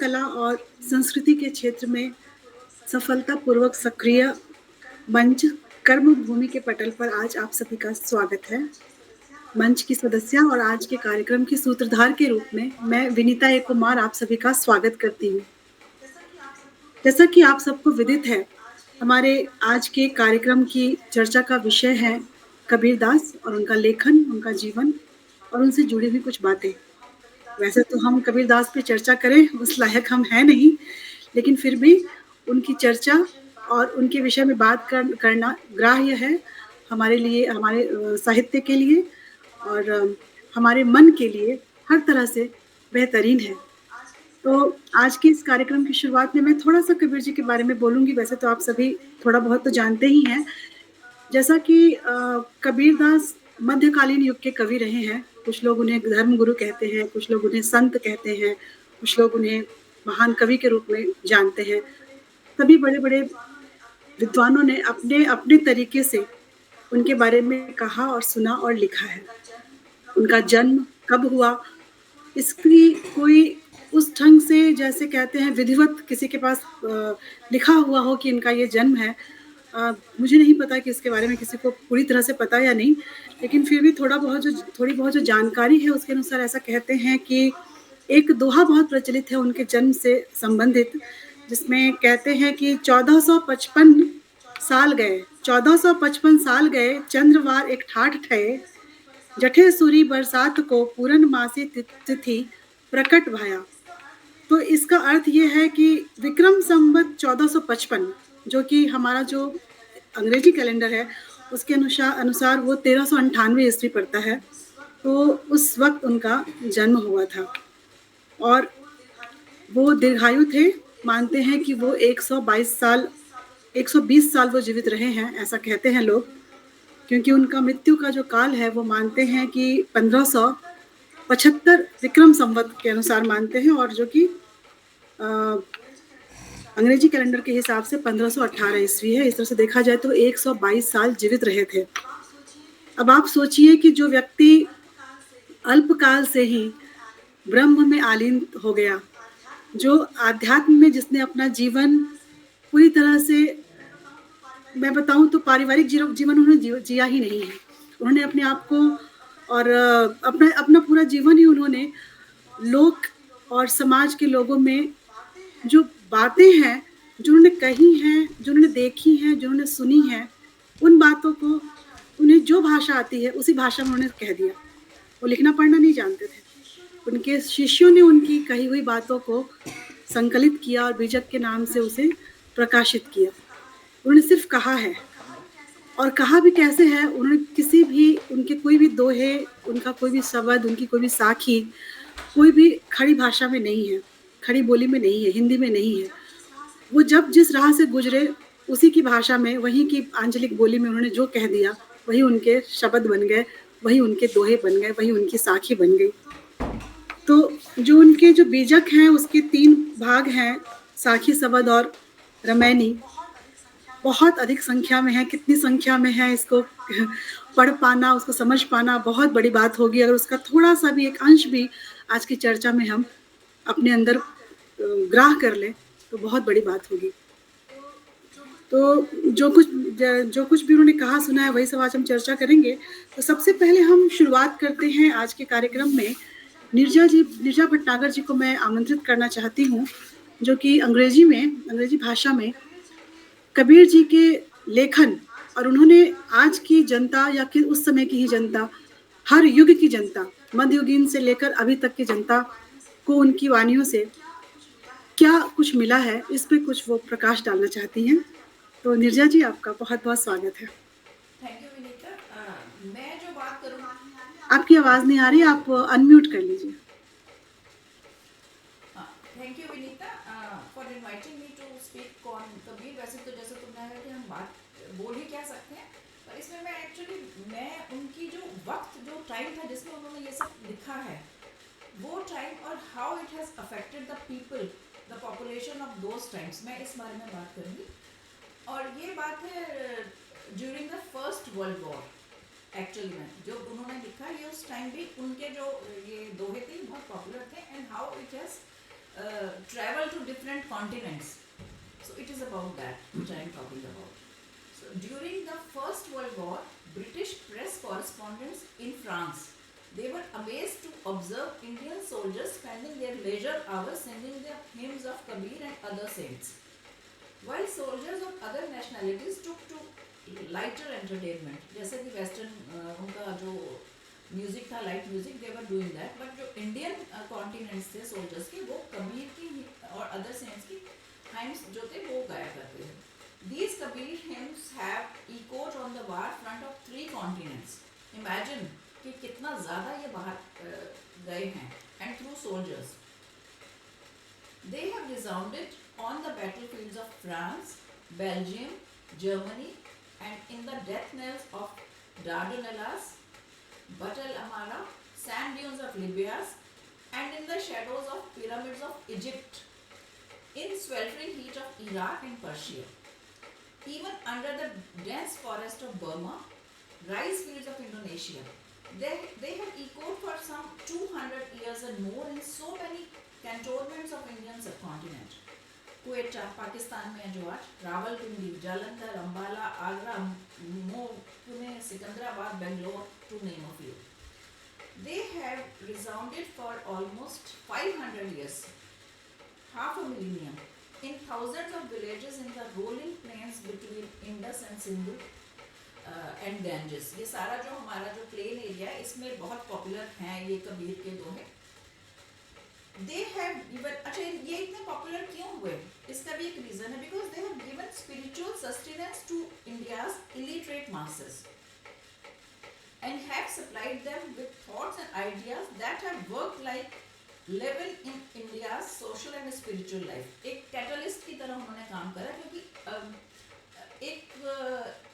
कला और संस्कृति के क्षेत्र में सफलतापूर्वक सक्रिय मंच कर्मभूमि के पटल पर आज आप सभी का स्वागत है। मंच की सदस्य और आज के कार्यक्रम की सूत्रधार के रूप में मैं विनीता ए कुमार आप सभी का स्वागत करती हूँ। जैसा कि आप सबको विदित है, हमारे आज के कार्यक्रम की चर्चा का विषय है कबीरदास और उनका लेखन, उनका जीवन और उनसे जुड़ी हुई कुछ बातें। वैसे तो हम कबीरदास पे चर्चा करें उस लायक हम हैं नहीं, लेकिन फिर भी उनकी चर्चा और उनके विषय में बात करना ग्राह्य है हमारे लिए, हमारे साहित्य के लिए और हमारे मन के लिए हर तरह से बेहतरीन है। तो आज के इस कार्यक्रम की शुरुआत में मैं थोड़ा-सा कबीर जी के बारे में बोलूँगी। वैसे तो आप सभी थोड़ा बहुत तो जानते ही हैं। जैसा कि कबीरदास मध्यकालीन युग के कवि रहे हैं। कुछ लोग उन्हें धर्मगुरु कहते हैं, कुछ लोग उन्हें संत कहते हैं, कुछ लोग उन्हें महान कवि के रूप में जानते हैं। सभी बड़े-बड़े विद्वानों ने अपने-अपने तरीके से उनके बारे में कहा और सुना और लिखा है। उनका जन्म कब हुआ, इसकी कोई उस ढंग से जैसे कहते हैं विधिवत किसी के पास लिखा हुआ हो कि इनका ये जन्म है। मुझे नहीं पता कि इसके बारे में किसी को पूरी तरह से पता या नहीं, लेकिन फिर भी थोड़ी बहुत जो जानकारी है उसके अनुसार ऐसा कहते हैं कि एक दोहा बहुत प्रचलित है उनके जन्म से संबंधित, जिसमें कहते हैं कि 1455 साल गए 1455 साल गए चंद्रवार एक ठाठ ठए, जठे सूरी बरसात को पूरन मासी तिथि प्रकट भाया। तो इसका अर्थ ये है कि विक्रम संवत 1455 जो कि हमारा जो अंग्रेजी कैलेंडर है उसके अनुसार वो 1398 ईस्वी पड़ता है। तो उस वक्त उनका जन्म हुआ था और वो दीर्घायु थे। मानते हैं कि वो 120 साल वो जीवित रहे हैं, ऐसा कहते हैं लोग, क्योंकि उनका मृत्यु का जो काल है वो मानते हैं कि 1575 विक्रम संवत के अनुसार मानते हैं और जो कि अंग्रेजी कैलेंडर के हिसाब से 1518 ईस्वी है। इस तरह से देखा जाए तो 122 साल जीवित रहे थे। अब आप सोचिए कि जो व्यक्ति अल्पकाल से ही ब्रह्म में आलीन हो गया, जो आध्यात्म में जिसने अपना जीवन पूरी तरह से, मैं बताऊं तो पारिवारिक जीवन उन्होंने जिया ही नहीं है। उन्होंने अपने आप को और अपना अपना पूरा जीवन ही उन्होंने लोक और समाज के लोगों में जो बातें हैं, जो उन्होंने कही हैं, जो उन्होंने देखी हैं, जो उन्होंने सुनी हैं, उन बातों को उन्हें जो भाषा आती है उसी भाषा में उन्होंने कह दिया। वो लिखना पढ़ना नहीं जानते थे। उनके शिष्यों ने उनकी कही हुई बातों को संकलित किया और बीजक के नाम से उसे प्रकाशित किया। उन्होंने सिर्फ कहा है, और कहा भी कैसे है, उन्होंने किसी भी उनके कोई भी दोहे, उनका कोई भी शब्द, उनकी कोई भी साखी कोई भी खड़ी भाषा में नहीं है, खड़ी बोली में नहीं है, हिंदी में नहीं है। वो जब जिस राह से गुजरे उसी की भाषा में, वहीं की आंचलिक बोली में उन्होंने जो कह दिया वही उनके शब्द बन गए, वही उनके दोहे बन गए, वही उनकी साखी बन गई। तो जो उनके जो बीजक हैं उसके 3 भाग हैं, साखी, शब्द और रामायणी। बहुत अधिक संख्या में है, कितनी संख्या में है इसको पढ़ पाना, उसको समझ पाना बहुत बड़ी बात होगी। अगर उसका थोड़ा-सा भी एक अंश भी आज की चर्चा में हम अपने अंदर ग्राह्य कर लें तो बहुत बड़ी बात होगी। तो जो कुछ भी उन्होंने कहा सुना है वही सब आज हम चर्चा करेंगे। तो सबसे पहले हम शुरुआत करते हैं आज के कार्यक्रम में। नीरजा भटनागर जी को मैं आमंत्रित करना चाहती हूँ, जो कि अंग्रेजी भाषा में कबीर जी के लेखन और उन्होंने आज की जनता या कि उस समय की ही जनता, हर युग की जनता, मध्ययुगीन से लेकर अभी तक की जनता को उनकी वानियों से क्या कुछ मिला है, इस पे कुछ वो प्रकाश डालना चाहती हैं। तो नीरजा जी, आपका बहुत-बहुत स्वागत है। Thank you Vinita. मैं जो बात करूँ, आपकी आवाज़ नहीं आ रही, आप अनम्यूट कर लीजिए। Thank you Vinita for inviting me to speak on Kabir. वैसे तो जैसे तुमने कहा कि हम बात बोल ही क्या सकते हैं, पर इसमें मैं उनकी जो वक्त, जो टाइम था जिसमें उन्होंने ये सब लिखा है, वो टाइम और how it has affected the people, the population of those times, मैं इस बारे में बात करूँगी। और ये बात है during the first world war. Actually में जो उन्होंने लिखा, ये उस टाइम भी उनके जो ये दोहे थे बहुत पॉपुलर थे, and how it has travel to different continents. So it is about that which I am talking about. So during the First World War, British press correspondents in France, they were amazed to observe Indian soldiers spending their leisure hours singing the hymns of Kabir and other saints, while soldiers of other nationalities took to lighter entertainment. जैसे कि western उनका जो music था, light music, they were doing that, but जो Indian continents थे soldiers के, वो कबीर की और अदर सेंट्स की hymns जो थे वो गाया करते थे. These Kabir hymns have echoed on the war front of 3 continents. Imagine कि कितना ज़्यादा ये बाहर गए हैं, and through soldiers. They have resounded on the battlefields of France, Belgium, Germany, and in the death knells of Dardanelles, Bat el Amara, sand dunes of Libya, and in the shadows of pyramids of Egypt, in sweltering heat of Iraq and Persia. Even under the dense forest of Burma, rice fields of Indonesia, they have echoed for some 200 years and more in so many cantonments of Indian subcontinent. Quetta, Pakistan में जो आज Rawalpindi, Jalandhar, Ambala, Agra, Mau, Pune, Secunderabad, Bangalore, to name a few. They have resounded for almost 500 years, half a millennium, in thousands of villages in the rolling plains between Indus and Sindhu and Ganges. ये सारा जो हमारा जो plain area है इसमें बहुत पॉपुलर हैं ये कबीर के दोहे. They have given, अच्छा ये इतने पॉपुलर क्यों हुए, इसका भी एक रीजन है, because they have given spiritual sustenance to India's illiterate masses and have supplied them with thoughts and ideas that have worked like level in India's social and spiritual life. एक catalyst की तरह उन्होंने काम करा, क्योंकि एक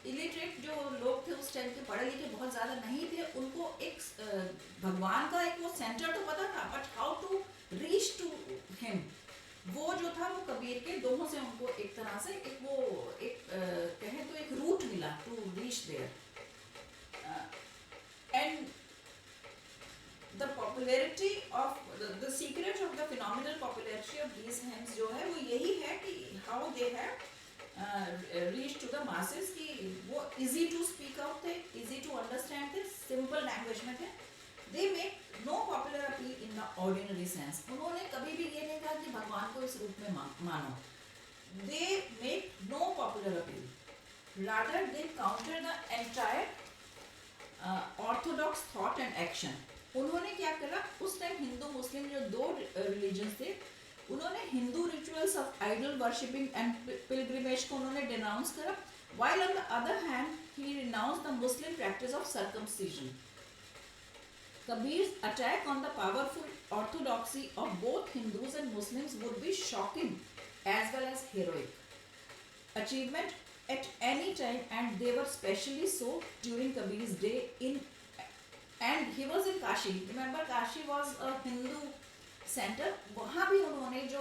illiterate जो लोग थे उस टाइम के, पढ़े लिखे बहुत ज़्यादा नहीं थे, उनको एक भगवान का एक वो सेंटर तो पता था, but how to reach to him, वो जो था वो कबीर के दोहों से उनको एक तरह से एक वो एक कहें तो एक रूट मिला to reach there. And the popularity of the secret of the phenomenal popularity of these hymns जो है वो यही है कि how they have reached to the masses, कि वो easy to speak out थे, easy to understand थे, simple language में थे. They make no popular appeal in the ordinary sense. उन्होंने कभी भी ये नहीं कहा कि भगवान को इस रूप में मानो. They make no popular appeal. Rather they counter the entire orthodox thought and action. उन्होंने क्या करा, उस टाइम हिंदू मुस्लिम जो दो रिलीजन्स थे, उन्होंने Hindu rituals of idol worshipping and pilgrimage को उन्होंने डिनाउंस करा, while on the other hand he renounced the Muslim practice of circumcision. Kabir's attack on the powerful orthodoxy of both Hindus and Muslims would be shocking as well as heroic achievement at any time, and they were especially so during Kabir's day in, and he was in Kashi. Remember Kashi was a Hindu center. वहाँ भी उन्होंने जो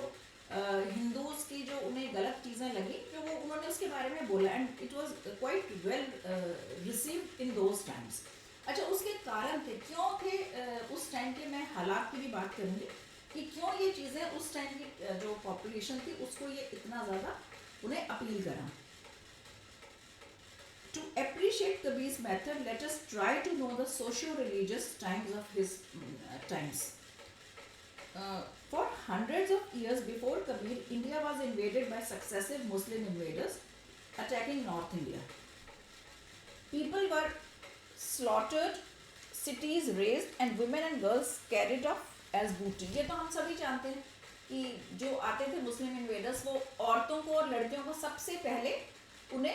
Hindus की जो उन्हें गलत चीज़ें लगी, जो वो उन्होंने उसके बारे में बोला, and it was quite well received in those times. अच्छा, उसके कारण थे, क्यों थे उस टाइम के, मैं हालात की भी बात करूँगी कि क्यों ये चीज़ें उस टाइम की जो पॉपुलेशन थी उसको ये इतना ज़्यादा उन्हें अपील करा. To appreciate Kabir's method, let us try to know the socio-religious times of his times. For hundreds of years before Kabir, India was invaded by successive Muslim invaders attacking North India. People were slaughtered, cities razed, and women and girls carried off as booty. ये तो हम सभी जानते हैं कि जो आते थे मुस्लिम इन्वेडर्स, वो औरतों को और लड़कियों को सबसे पहले उन्हें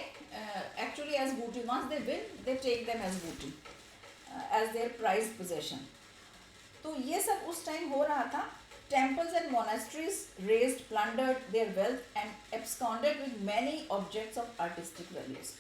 actually as booty, once they win they take them as booty, as their prize possession. तो ये सब उस टाइम हो रहा था. Temples and monasteries razed, plundered their wealth and absconded with many objects of artistic values.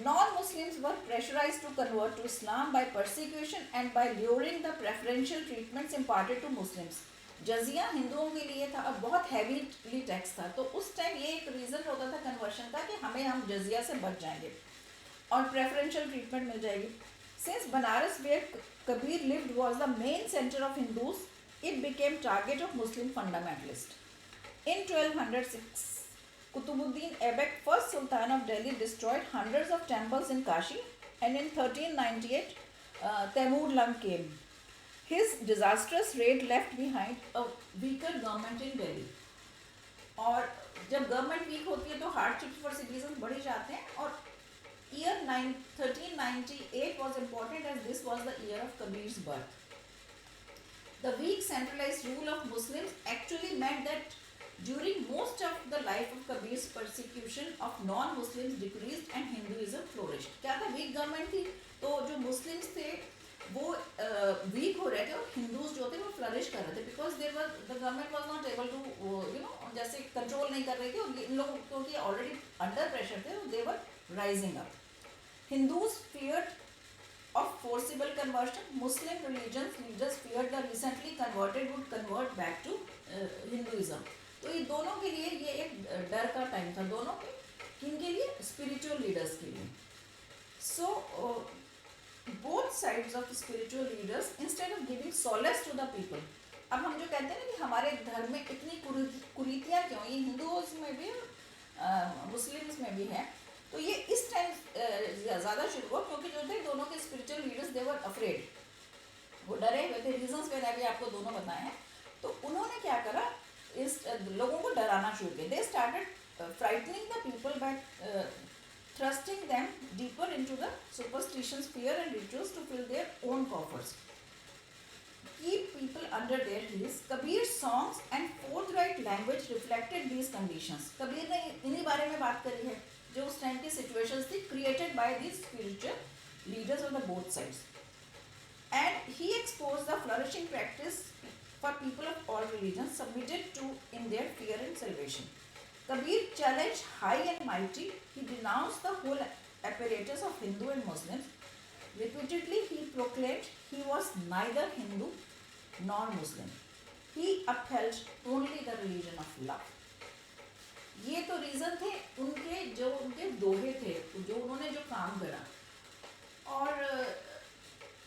Non-Muslims were pressurized to convert to Islam by persecution and by luring the preferential treatments imparted to Muslims. जजिया हिंदुओं के लिए था और बहुत heavily tax था, तो उस time ये एक रीज़न होता था कन्वर्शन का कि हम जजिया से बच जाएंगे और प्रेफरेंशियल ट्रीटमेंट मिल जाएगी. Since Banaras where Kabir lived was the main centre of Hindus, it became target of Muslim fundamentalists. In 1206, Qutbuddin Aibak, first Sultan of Delhi, destroyed hundreds of temples in Kashi, and in 1398, Taimur Lung came. His disastrous raid left behind a weaker government in Delhi. और जब government week होती है तो hardships for citizen बढ़ ही जाते हैं. और year 1398 was important as this was the year of Kabir's birth. The weak centralized rule of Muslims actually meant that during most of the life of Kabir's persecution of non-Muslims decreased and Hinduism flourished. क्या था, week government थी तो जो Muslims थे वो week हो रहे थे और हिंदूज जो थे वो फ्लरिश कर रहे थे because there was the government was not able to जैसे कंट्रोल नहीं कर रही थी और इन लोगों क्योंकि ऑलरेडी अंडर प्रेशर थे they were rising up. Hindus feared of forcible conversion. Muslim religions leaders feared the recently converted would convert back to Hinduism. तो ये दोनों के लिए ये एक डर का टाइम था, दोनों के किनके लिए, स्पिरिचुअल लीडर्स के लिए. सो both sides of spiritual leaders instead of giving solace to the people. अब हम जो कहते हैं ना कि हमारे धर्म में इतनी कुरीतियाँ क्यों, ये हिंदुओं में भी मुस्लिम्स में भी है, तो ये इस टाइम ज़्यादा शुरू हुआ क्योंकि जो थे दोनों के spiritual leaders they were afraid, वो डरे हुए थे. रीजंस मैंने अभी आपको दोनों बताए हैं. तो उन्होंने क्या करा, इस लोगों को डराना शुरू किया. They started frightening the people by thrusting them deeper into the superstitions, fear and rituals to fill their own coffers. Keep people under their heels. Kabir's songs and forthright language reflected these conditions. Kabir ने इन्हीं बारे में बात करी है जो उस time की situations थी created by these spiritual leaders on the both sides. And he exposed the flourishing practice for people of all religions submitted to in their fear and salvation. Kabir challenged high and mighty. He denounced the whole apparatus of Hindu and Muslims. Repeatedly, he proclaimed he was neither Hindu nor Muslim. He upheld only the religion of love. ये तो reason थे उनके, जो उनके दोहे थे, जो उन्होंने जो काम करा. और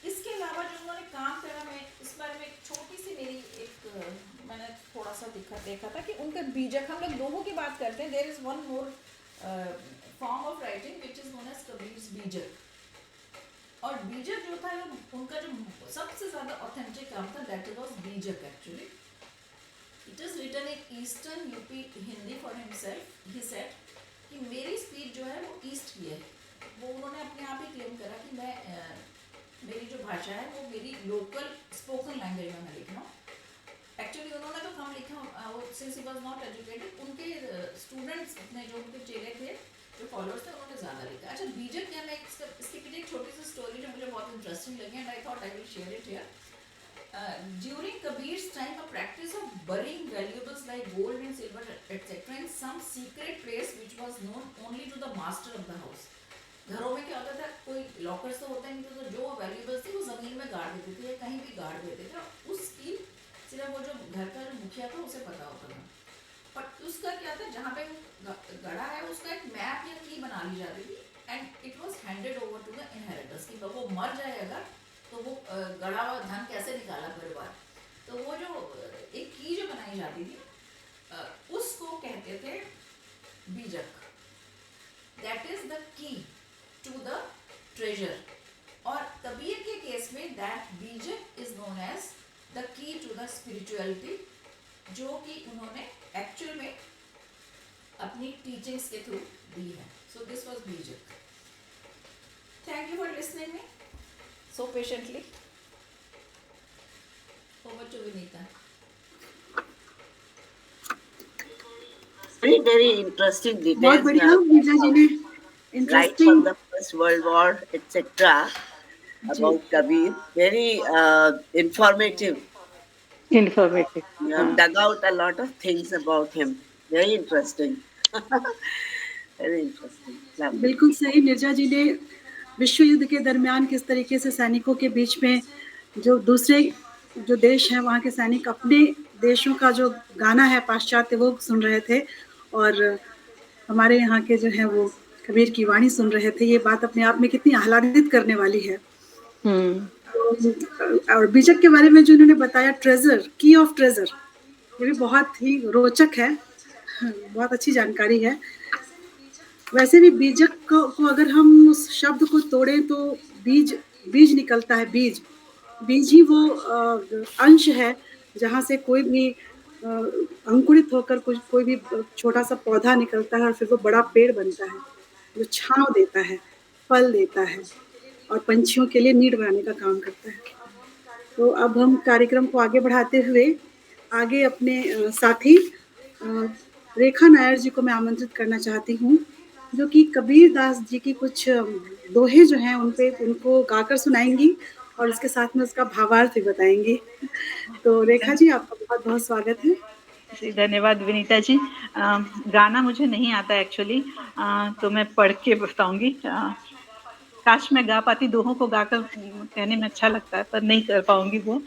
इसके अलावा जो उन्होंने काम करा, मैं इस बारे में एक छोटी सी मेरी एक मैंने थोड़ा सा देखा था कि उनके बीजक, हम लोग दोहों की बात करते हैं, there is one more form of writing which is known as Kabir's Bijak. और बीजक जो था उनका जो सबसे ज़्यादा ऑथेंटिक काम था that was Bijak. Actually it is written in eastern UP Hindi for himself. He said कि मेरी स्पीच जो है वो ईस्ट की है. वो उन्होंने अपने आप ही क्लेम करा कि मैं मेरी जो भाषा है वो मेरी लोकल स्पोकन लैंग्वेज में मैं लिख रहा हूँ. एक्चुअली उन्होंने तो कम लिखा, वो since he was not educated, उनके स्टूडेंट्स ने जो उनके चेले थे, जो फॉलोअर्स थे, उन्होंने ज़्यादा लिखा. अच्छा, बीजक क्या, मैं इसके पीछे एक छोटी सी स्टोरी जो मुझे बहुत इंटरेस्टिंग लगी and I thought I will share it here. During Kabir's time, a practice of burying valuables like gold and silver etc. in some secret place which was known only to the master of the house. घरों में क्या होता था, कोई lockers तो होता नहीं था, तो जो वैल्यूएबल्स थी वो ज़मीन में गाड़ देते थे या कहीं भी गाड़ देते थे. उसकी सिर्फ वो जो घर का जो मुखिया था उसे पता होता था. पर उसका क्या था, जहाँ पे गड़ा है उसका एक मैप या की बना ली जाती थी and it was handed over to the inheritors कि वो मर जाए अगर तो वो गड़ा हुआ धन कैसे निकाला परिवार. तो वो जो एक की जो बनाई जाती थी उसको कहते थे Bijak. That is the key to the treasure. और कबीर के केस में that Bijak is known as the key to the spirituality, जो कि उन्होंने एक्चुअल में अपनी टीचिंग्स के थ्रू दी है. सो दिस वाज बीजक. Thank you for listening me so patiently. Over to Vinita. Very interesting बहुत details. बढ़िया नीरजा जी ने Right from interesting. the First World War, etc. about Kabir. Very informative. Informative. You have dug out a lot of things about him. Very interesting. Very interesting. Lovely. बिल्कुल सही. नीरजा जी ने विश्व युद्ध के दरमियान किस तरीके से सैनिकों के बीच में जो दूसरे जो देश हैं वहाँ के सैनिक अपने देशों का जो गाना है पाश्चात्य वो सुन रहे थे और हमारे यहाँ के जो है वो कबीर की वाणी सुन रहे थे. ये बात अपने आप में कितनी आह्लादित करने वाली है. तो और बीजक के बारे में जो उन्होंने बताया, ट्रेजर, की ऑफ ट्रेजर, ये भी बहुत ही रोचक है, बहुत अच्छी जानकारी है। वैसे भी बीजक को अगर हम उस शब्द को तोड़ें तो बीज बीज निकलता है, बीज बीज ही वो अंश है जहाँ से कोई भी अंकुरित होकर कुछ कोई भी छोटा सा पौधा निकलता है और फिर वो बड़ा पेड़ बनता है, जो छांव देता है, फल देता है और पंछियों के लिए नीड बनाने का काम करता है। तो अब हम कार्यक्रम को आगे बढ़ाते हुए आगे अपने साथी रेखा नायर जी को मैं आमंत्रित करना चाहती हूँ, जो कि कबीर दास जी की कुछ दोहे जो हैं उनको गाकर सुनाएंगी और उसके साथ में उसका भावार्थ भी बताएंगी। तो रेखा जी, आपका बहुत बहुत स्वागत है। जी, धन्यवाद विनीता जी। गाना मुझे नहीं आता एक्चुअली, तो मैं पढ़ के बताऊंगी। काश मैं गा पाती, दोहों को गाकर कहने में अच्छा लगता है, पर नहीं कर पाऊंगी वो।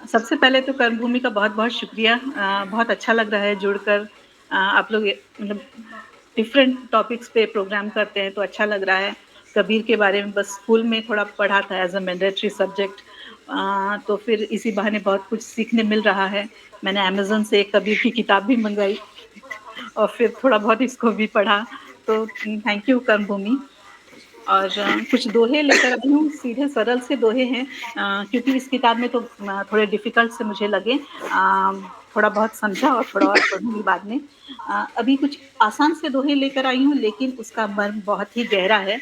सबसे पहले तो कर्मभूमि का बहुत बहुत शुक्रिया। बहुत अच्छा लग रहा है जुड़कर। आप लोग मतलब डिफरेंट टॉपिक्स पे प्रोग्राम करते हैं तो अच्छा लग रहा है। कबीर के बारे में बस स्कूल में थोड़ा पढ़ा था एज अ मैंडेटरी सब्जेक्ट, तो फिर इसी बहाने बहुत कुछ सीखने मिल रहा है। मैंने अमेज़न से एक कबीर की किताब भी मंगाई और फिर थोड़ा बहुत इसको भी पढ़ा, तो थैंक यू कर्मभूमि। और कुछ दोहे लेकर आई हूँ, सीधे सरल से दोहे हैं, क्योंकि इस किताब में तो थोड़े डिफ़िकल्ट से मुझे लगे। थोड़ा बहुत समझा और थोड़ा और पढ़ूंगी बाद में। अभी कुछ आसान से दोहे लेकर आई हूँ, लेकिन उसका मर्म बहुत ही गहरा है,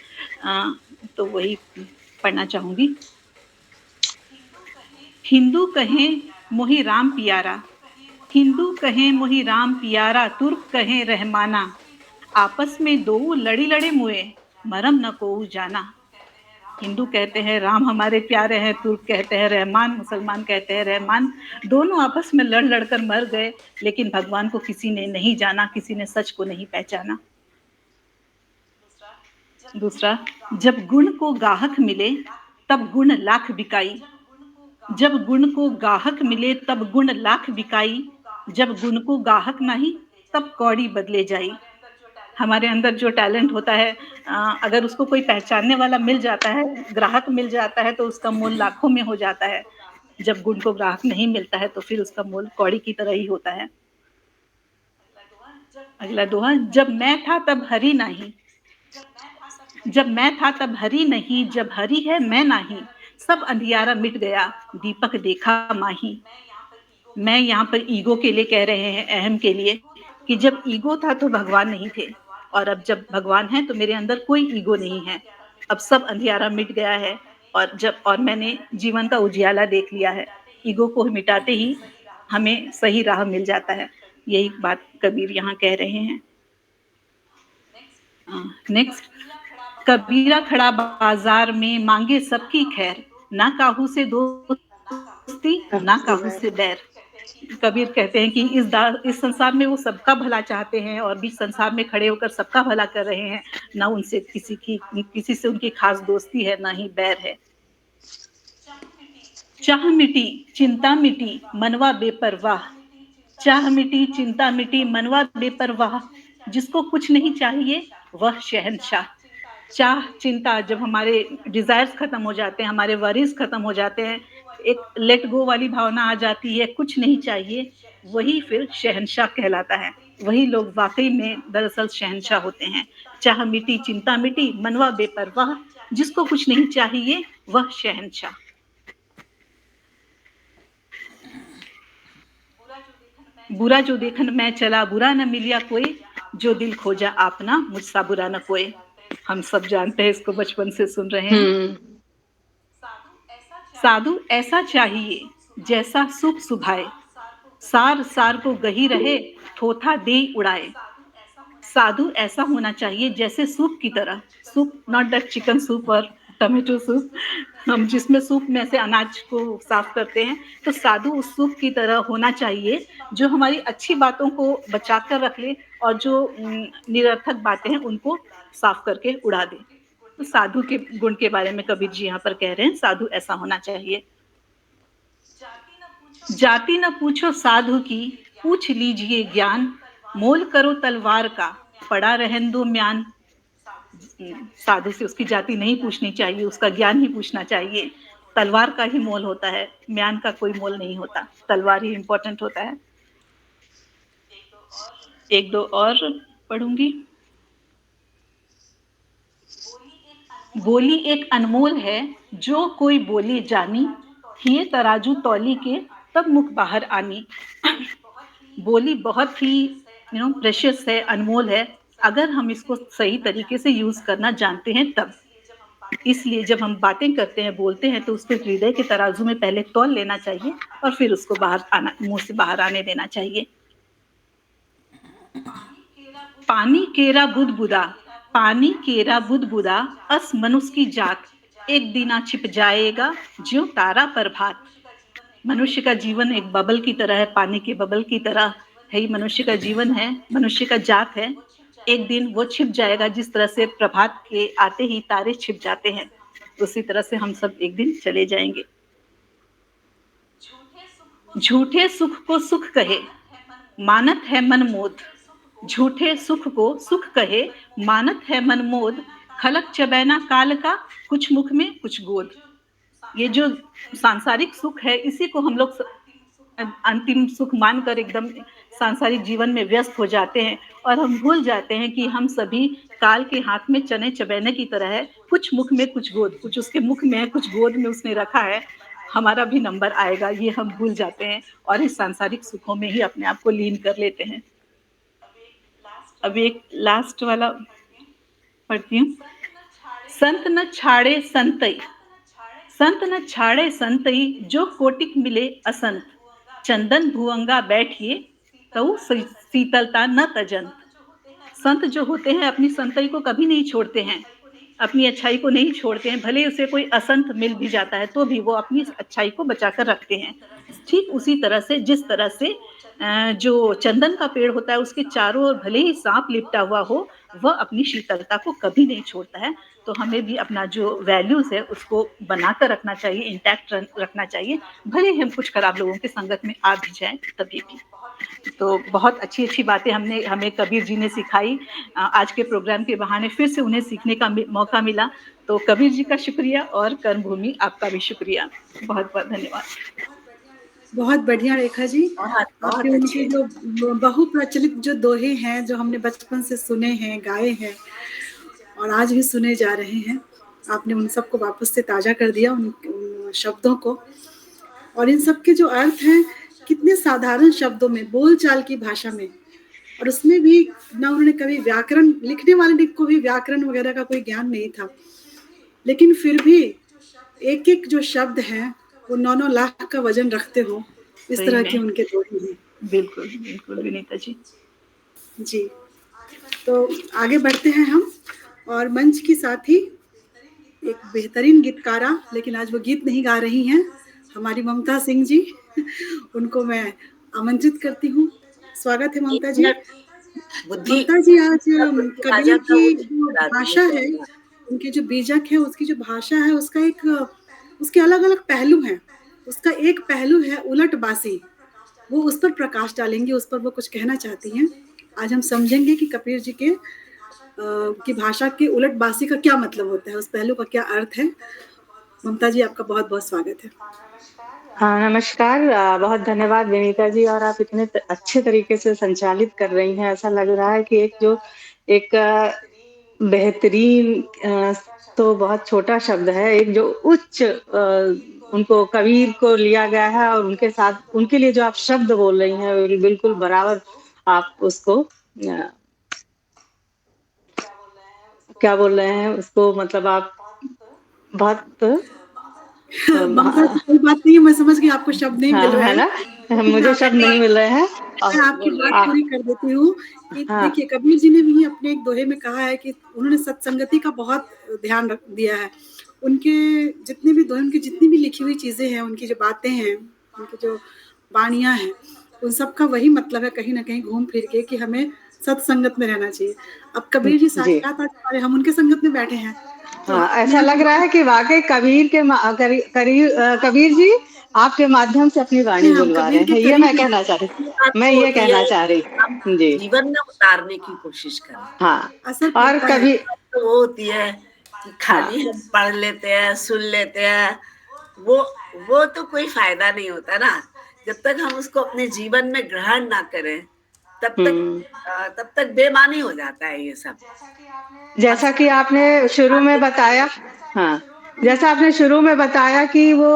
तो वही पढ़ना चाहूँगी। हिंदू कहें मोहि राम पियारा, हिंदू कहें मोहि राम पियारा, तुर्क कहें रहमाना, आपस में दो लड़ी लड़े मुए, मरम न कोऊ जाना। हिंदू कहते हैं राम हमारे प्यारे हैं, तुर्क कहते हैं रहमान, मुसलमान कहते हैं रहमान। दोनों आपस में लड़ लड़कर मर गए, लेकिन भगवान को किसी ने नहीं जाना, किसी ने सच को नहीं पहचाना। दूसरा, जब गुण को गाहक मिले तब गुण लाख बिकाई, जब गुण को गाहक मिले तब गुण लाख बिकाई, जब गुण को गाहक नहीं तब कौड़ी बदले जाई। हमारे अंदर जो टैलेंट होता है, अगर उसको कोई पहचानने वाला मिल जाता है, ग्राहक मिल जाता है, तो उसका मोल लाखों में हो जाता है। जब गुण को ग्राहक नहीं मिलता है तो फिर उसका मोल कौड़ी की तरह ही होता है। अगला दोहा, जब मैं था तब हरि नहीं, जब मैं था तब हरि नहीं, जब हरि है मैं नहीं, सब अंधियारा मिट गया, दीपक देखा माही। मैं यहाँ पर ईगो के लिए कह रहे हैं, अहम के लिए, कि जब ईगो था तो भगवान नहीं थे, और अब जब भगवान है तो मेरे अंदर कोई ईगो नहीं है। अब सब अंधियारा मिट गया है और मैंने जीवन का उजियाला देख लिया है। ईगो को मिटाते ही हमें सही राह मिल जाता है। यही बात कबीर यहाँ कह रहे हैं। नेक्स्ट, कबीरा खड़ा बाजार में मांगे सबकी खैर, ना काहू से दोस्ती ना काहू से बैर। कबीर कहते हैं कि इस संसार में वो सबका भला चाहते हैं और बीच संसार में खड़े होकर सबका भला कर रहे हैं। ना उनसे किसी से उनकी खास दोस्ती है, ना ही बैर है। चाह मिटी चिंता मिटी मनवा बेपरवाह, चाह मिटी चिंता मिटी मनवा बेपरवाह, जिसको कुछ नहीं चाहिए वह शहंशाह। चाह चिंता, जब हमारे डिजायर्स खत्म हो जाते हैं, हमारे वरीज खत्म हो जाते हैं, एक लेट गो वाली भावना आ जाती है, कुछ नहीं चाहिए, वही फिर शहंशाह कहलाता है। वही लोग वाकई में दरअसल शहंशाह होते हैं। चाह मिटी चिंता मिटी मनवा बेपरवाह, जिसको कुछ नहीं चाहिए वह शहंशाह। बुरा जो देखन मैं चला बुरा न मिलिया कोई, जो दिल खोजा आपना मुझसा बुरा न कोई। हम सब जानते हैं इसको, बचपन से सुन रहे हैं। साधु ऐसा चाहिए जैसा सुख सुभाए, सार सार को गही रहे थोथा दे उड़ाए। साधु ऐसा होना चाहिए जैसे सूप की तरह, soup not that chicken soup और टमेटो सूप, हम जिसमें सूप में से अनाज को साफ करते हैं, तो साधु उस सूप की तरह होना चाहिए जो हमारी अच्छी बातों को बचा कर रख ले और जो निरर्थक बातें हैं उनको साफ करके उड़ा दे। तो साधु के गुण के बारे में कबीर जी यहाँ पर कह रहे हैं, साधु ऐसा होना चाहिए। जाति न पूछो साधु की पूछ लीजिए ज्ञान, मोल करो तलवार का पड़ा रहन दो म्यान। साधु से उसकी जाति नहीं पूछनी चाहिए, उसका ज्ञान ही पूछना चाहिए। तलवार का ही मोल होता है, म्यान का कोई मोल नहीं होता, तलवार ही इम्पोर्टेंट होता है। एक दो और पढ़ूंगी। बोली एक अनमोल है, जो कोई बोले जानी, ये तराजू तौली के तब मुख बाहर आनी। बोली बहुत ही प्रेशियस है, अनमोल है, अगर हम इसको सही तरीके से यूज करना जानते हैं तब। इसलिए जब हम बातें करते हैं, बोलते हैं, तो उसको हृदय के तराजू में पहले तौल लेना चाहिए और फिर उसको मुंह से बाहर आने देना चाहिए। पानी केरा बुदबुदा, पानी केरा बुदबुदा, अस मनुष्य की जात, एक दिना छिप जाएगा ज्यों तारा पर भात। मनुष्य का जीवन एक बबल की तरह है, पानी के बबल की तरह है ही मनुष्य का जीवन है, मनुष्य का जात है। एक दिन वो छिप जाएगा, जिस तरह से प्रभात के आते ही तारे छिप जाते हैं, उसी तरह से हम सब एक दिन चले जाएंगे। झूठे सुख को सुख कहे, मानत है मन मोद, झूठे सुख को सुख कहे, मानत है मन मोद, खलक चबैना काल का, कुछ मुख में कुछ गोद। ये जो सांसारिक सुख है, इसी को हम लोग अंतिम सुख मानकर एकदम सांसारिक जीवन में व्यस्त हो जाते हैं और हम भूल जाते हैं कि हम सभी काल के हाथ में चने चबैने की तरह है, कुछ मुख में कुछ गोद, कुछ उसके मुख में है, कुछ गोद में उसने रखा है, हमारा भी नंबर आएगा, ये हम भूल जाते हैं और इस सांसारिक सुखों में ही अपने आप को लीन कर लेते हैं। अब एक लास्ट वाला पढ़ती हूँ। संत न छाड़े संतई, संत न छाड़े संतई, जो कोटिक मिले असंत, चंदन भुअंगा बैठिए तो शीतलता न तजंत। संत जो होते हैं अपनी संतई को कभी नहीं छोड़ते हैं, अपनी अच्छाई को नहीं छोड़ते हैं, भले उसे कोई असंत मिल भी जाता है तो भी वो अपनी अच्छाई को बचाकर रखते हैं। ठीक उसी तरह से जिस तरह से जो चंदन का पेड़ होता है, उसके चारों ओर भले ही सांप लिपटा हुआ हो, वह अपनी शीतलता को कभी नहीं छोड़ता है। तो हमें भी अपना जो वैल्यूज है उसको बनाकर रखना चाहिए, इंटैक्ट रखना चाहिए, भले ही हम कुछ खराब लोगों के संगत में आ भी जाएं तभी भी। तो बहुत अच्छी अच्छी बातें हमें कबीर जी ने सिखाई। आज के प्रोग्राम के बहाने फिर से उन्हें सीखने का मौका मिला। तो कबीर जी का शुक्रिया और कर्मभूमि आपका भी शुक्रिया। बहुत बहुत धन्यवाद। बहुत बढ़िया रेखा जी, आपके उनके जो बहुप्रचलित जो दोहे हैं, जो हमने बचपन से सुने हैं, गाए हैं और आज भी सुने जा रहे हैं, आपने उन सबको वापस से ताजा कर दिया, उन शब्दों को। और इन सब के जो अर्थ हैं, कितने साधारण शब्दों में, बोलचाल की भाषा में, और उसमें भी ना उन्होंने कभी व्याकरण, लिखने वाले को भी व्याकरण वगैरह का कोई ज्ञान नहीं था, लेकिन फिर भी एक एक जो शब्द हैं वो 9-9 लाख का वजन रखते हो, इस तरह के उनके दोहे हैं। बिल्कुल बिल्कुल विनीता जी। जी, तो आगे बढ़ते हैं हम, और मंच की साथ ही एक बेहतरीन गीतकारा, लेकिन आज वो गीत नहीं गा रही हैं, हमारी ममता सिंह जी, उनको मैं आमंत्रित करती हूँ। स्वागत है ममता जी। ममता जी, आज कबीर की जो भाषा है, उनके जो बीजक है, उसकी जो भाषा है, उसका एक, उसके अलग अलग पहलू हैं। उसका एक पहलू है उलट बासी, वो उस पर प्रकाश डालेंगे, उस पर वो कुछ कहना चाहती हैं। आज हम समझेंगे कि कबीर जी के की भाषा के उलट बासी का क्या मतलब होता है, उस पहलू का क्या अर्थ है। ममता जी, आपका बहुत बहुत स्वागत है। हाँ, नमस्कार। बहुत धन्यवाद विनीता जी, और आप इतने अच्छे तरीके से संचालित कर रही हैं। ऐसा लग रहा है कि एक बेहतरीन, तो बहुत छोटा शब्द है, एक जो उच्च उनको कबीर को लिया गया है, और उनके साथ उनके लिए जो आप शब्द बोल रही हैं, बिल्कुल बराबर आप उसको क्या बोल रहे हैं उसको, मतलब आप बहुत कोई बात नहीं है, मैं समझ गई आपको शब्द नहीं मिल रहा है ना, मुझे शब्द नहीं मिल रहे हैं। मैं आपकी बात पूरी कर देती हूँ कि देखिए, कबीर जी ने भी अपने एक दोहे में कहा है कि उन्होंने सत्संगति का बहुत ध्यान रख दिया है। उनके जितने भी दोहे, उनकी जितनी भी लिखी हुई चीजें हैं, उनकी जो बातें हैं, उनकी जो वाणियां हैं, उन सब का वही मतलब है कहीं ना कहीं घूम फिर के कि हमें सत्संगत में रहना चाहिए। अब कबीर जी साक्षात आज हम उनके संगत में बैठे हैं। हाँ, ऐसा लग रहा है कि वाकई कबीर जी आपके माध्यम से अपनी वाणी बुलवा रहे हैं। ये मैं कहना चाह रही जी, जीवन में उतारने की कोशिश करें। हाँ, और तो वो होती है कि हाँ खाली हम पढ़ लेते हैं, सुन लेते हैं, वो वो तो कोई फ़ायदा नहीं होता ना। जब तक हम उसको अपने जीवन में ग्रहण ना करें, हुँ। तब तक बेमानी हो जाता है ये सब। अब जैसा कि आपने शुरू में बताया, हाँ, जैसा आपने शुरू में बताया कि वो